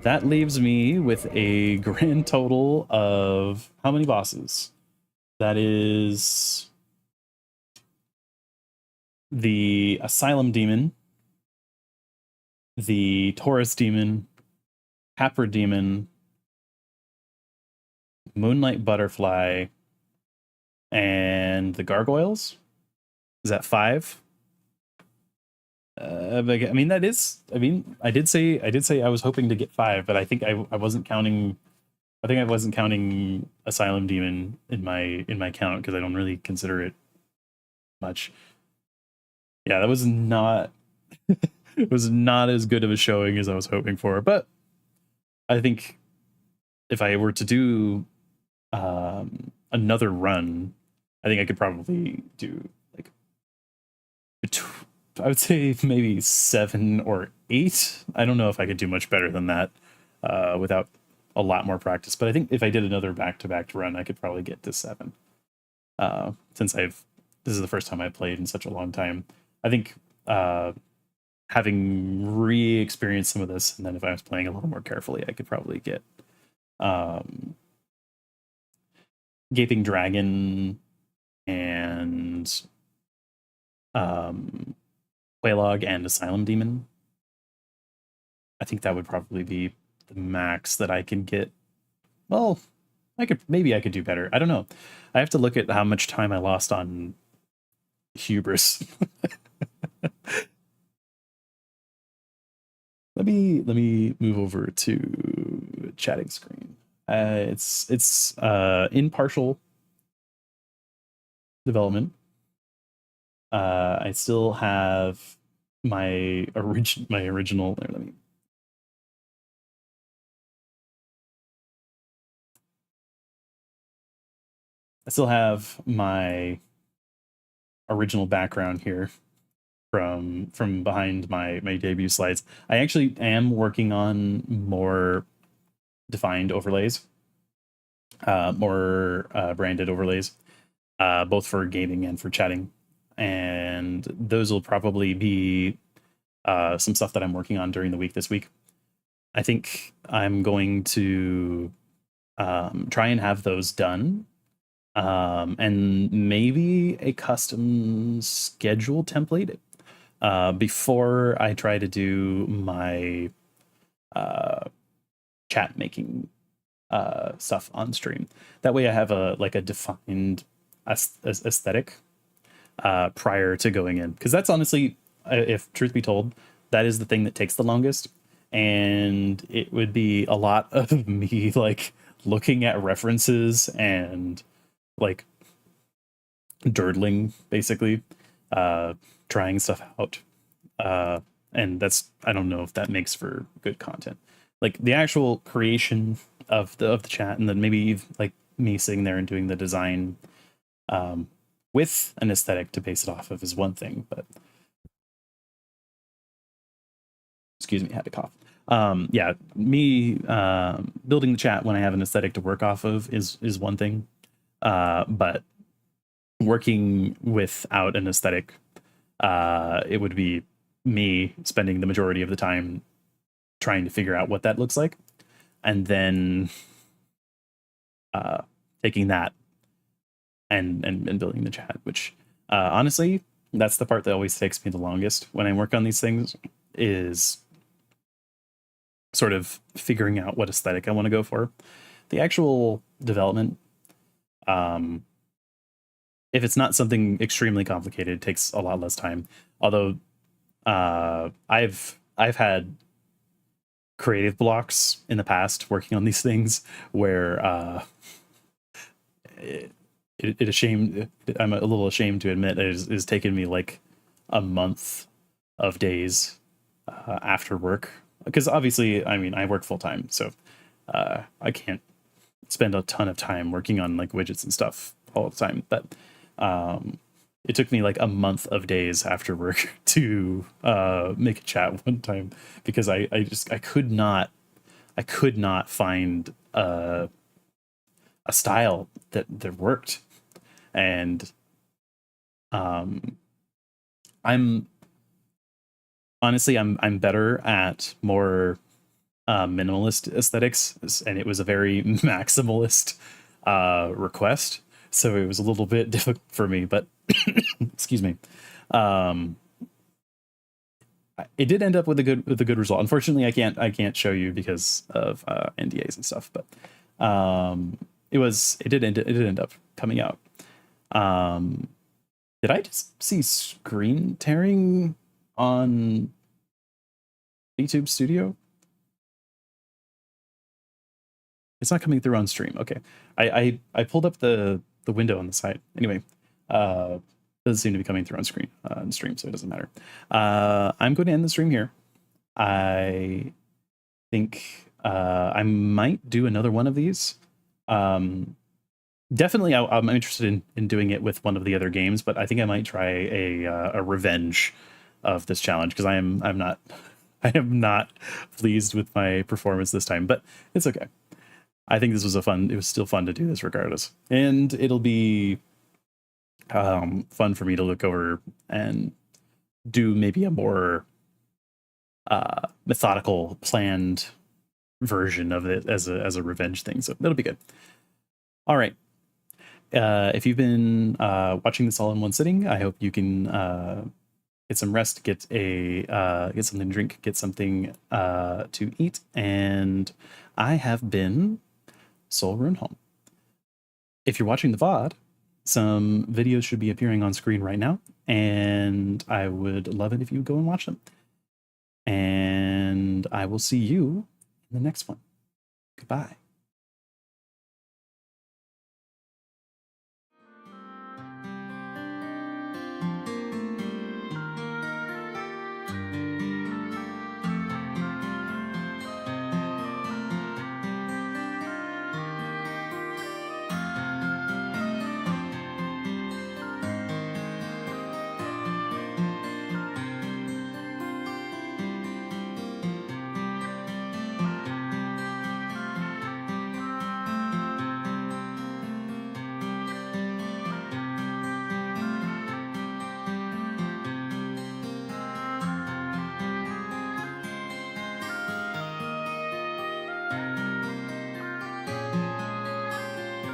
that leaves me with a grand total of how many bosses? That is the Asylum Demon, the Taurus Demon, Capra Demon, Moonlight Butterfly, and the Gargoyles. Is that 5? I mean, that is. I mean, I did say I was hoping to get 5, but I think I wasn't counting. I think I wasn't counting Asylum Demon in my count because I don't really consider it much. Yeah, that was not. It was not as good of a showing as I was hoping for, but I think if I were to do another run, I think I could probably do, like, I would say maybe 7 or 8. I don't know if I could do much better than that without a lot more practice, but I think if I did another back-to-back run, I could probably get to 7. Since this is the first time I played in such a long time. I think having re-experienced some of this, and then if I was playing a little more carefully, I could probably get Gaping Dragon and Quelaag and Asylum Demon. I think that would probably be the max that I can get. Well, maybe I could do better. I don't know. I have to look at how much time I lost on Hubris. Let me move over to chatting screen. It's in partial development. I still have my original. Let me. I still have my original background here from behind my debut slides. I actually am working on more defined overlays, more branded overlays, both for gaming and for chatting. And those will probably be some stuff that I'm working on during the week this week. I think I'm going to try and have those done, and maybe a custom schedule template before I try to do my chat making stuff on stream. That way I have a defined aesthetic prior to going in, because that's honestly, if truth be told, that is the thing that takes the longest. And it would be a lot of me like looking at references and like durdling, basically, trying stuff out. And that's, I don't know if that makes for good content. Like the actual creation of the chat, and then maybe like me sitting there and doing the design with an aesthetic to base it off of is one thing, but excuse me, I had to cough. Yeah, me building the chat when I have an aesthetic to work off of is one thing, but working without an aesthetic, it would be me spending the majority of the time trying to figure out what that looks like, and then taking that and building the chat, which honestly, that's the part that always takes me the longest when I work on these things, is sort of figuring out what aesthetic I want to go for. The actual development, if it's not something extremely complicated, it takes a lot less time. Although I've had creative blocks in the past working on these things where I'm a little ashamed to admit it's taken me like a month of days after work, because obviously, I mean, I work full time, so I can't spend a ton of time working on like widgets and stuff all the time. But it took me like a month of days after work to make a chat one time, because I could not find a style that worked. And I'm honestly, I'm better at more minimalist aesthetics, and it was a very maximalist request, so it was a little bit difficult for me, but excuse me. It did end up with a good result. Unfortunately, I can't show you because of NDAs and stuff, but it did end up coming out. Did I just see screen tearing on YouTube Studio? It's not coming through on stream. Okay, I pulled up the window on the side. Anyway, doesn't seem to be coming through on screen on stream, so it doesn't matter. I'm going to end the stream here. I think I might do another one of these. Definitely, I'm interested in doing it with one of the other games, but I think I might try a revenge of this challenge, because I am not pleased with my performance this time, but it's okay. I think this was it was still fun to do this regardless, and it'll be fun for me to look over and do maybe a more methodical, planned version of it as a revenge thing. So that'll be good. All right. If you've been watching this all in one sitting, I hope you can get some rest, get something to drink, get something to eat. And I have been Sol Runeholm. If you're watching the VOD, some videos should be appearing on screen right now, and I would love it if you go and watch them. And I will see you in the next one. Goodbye.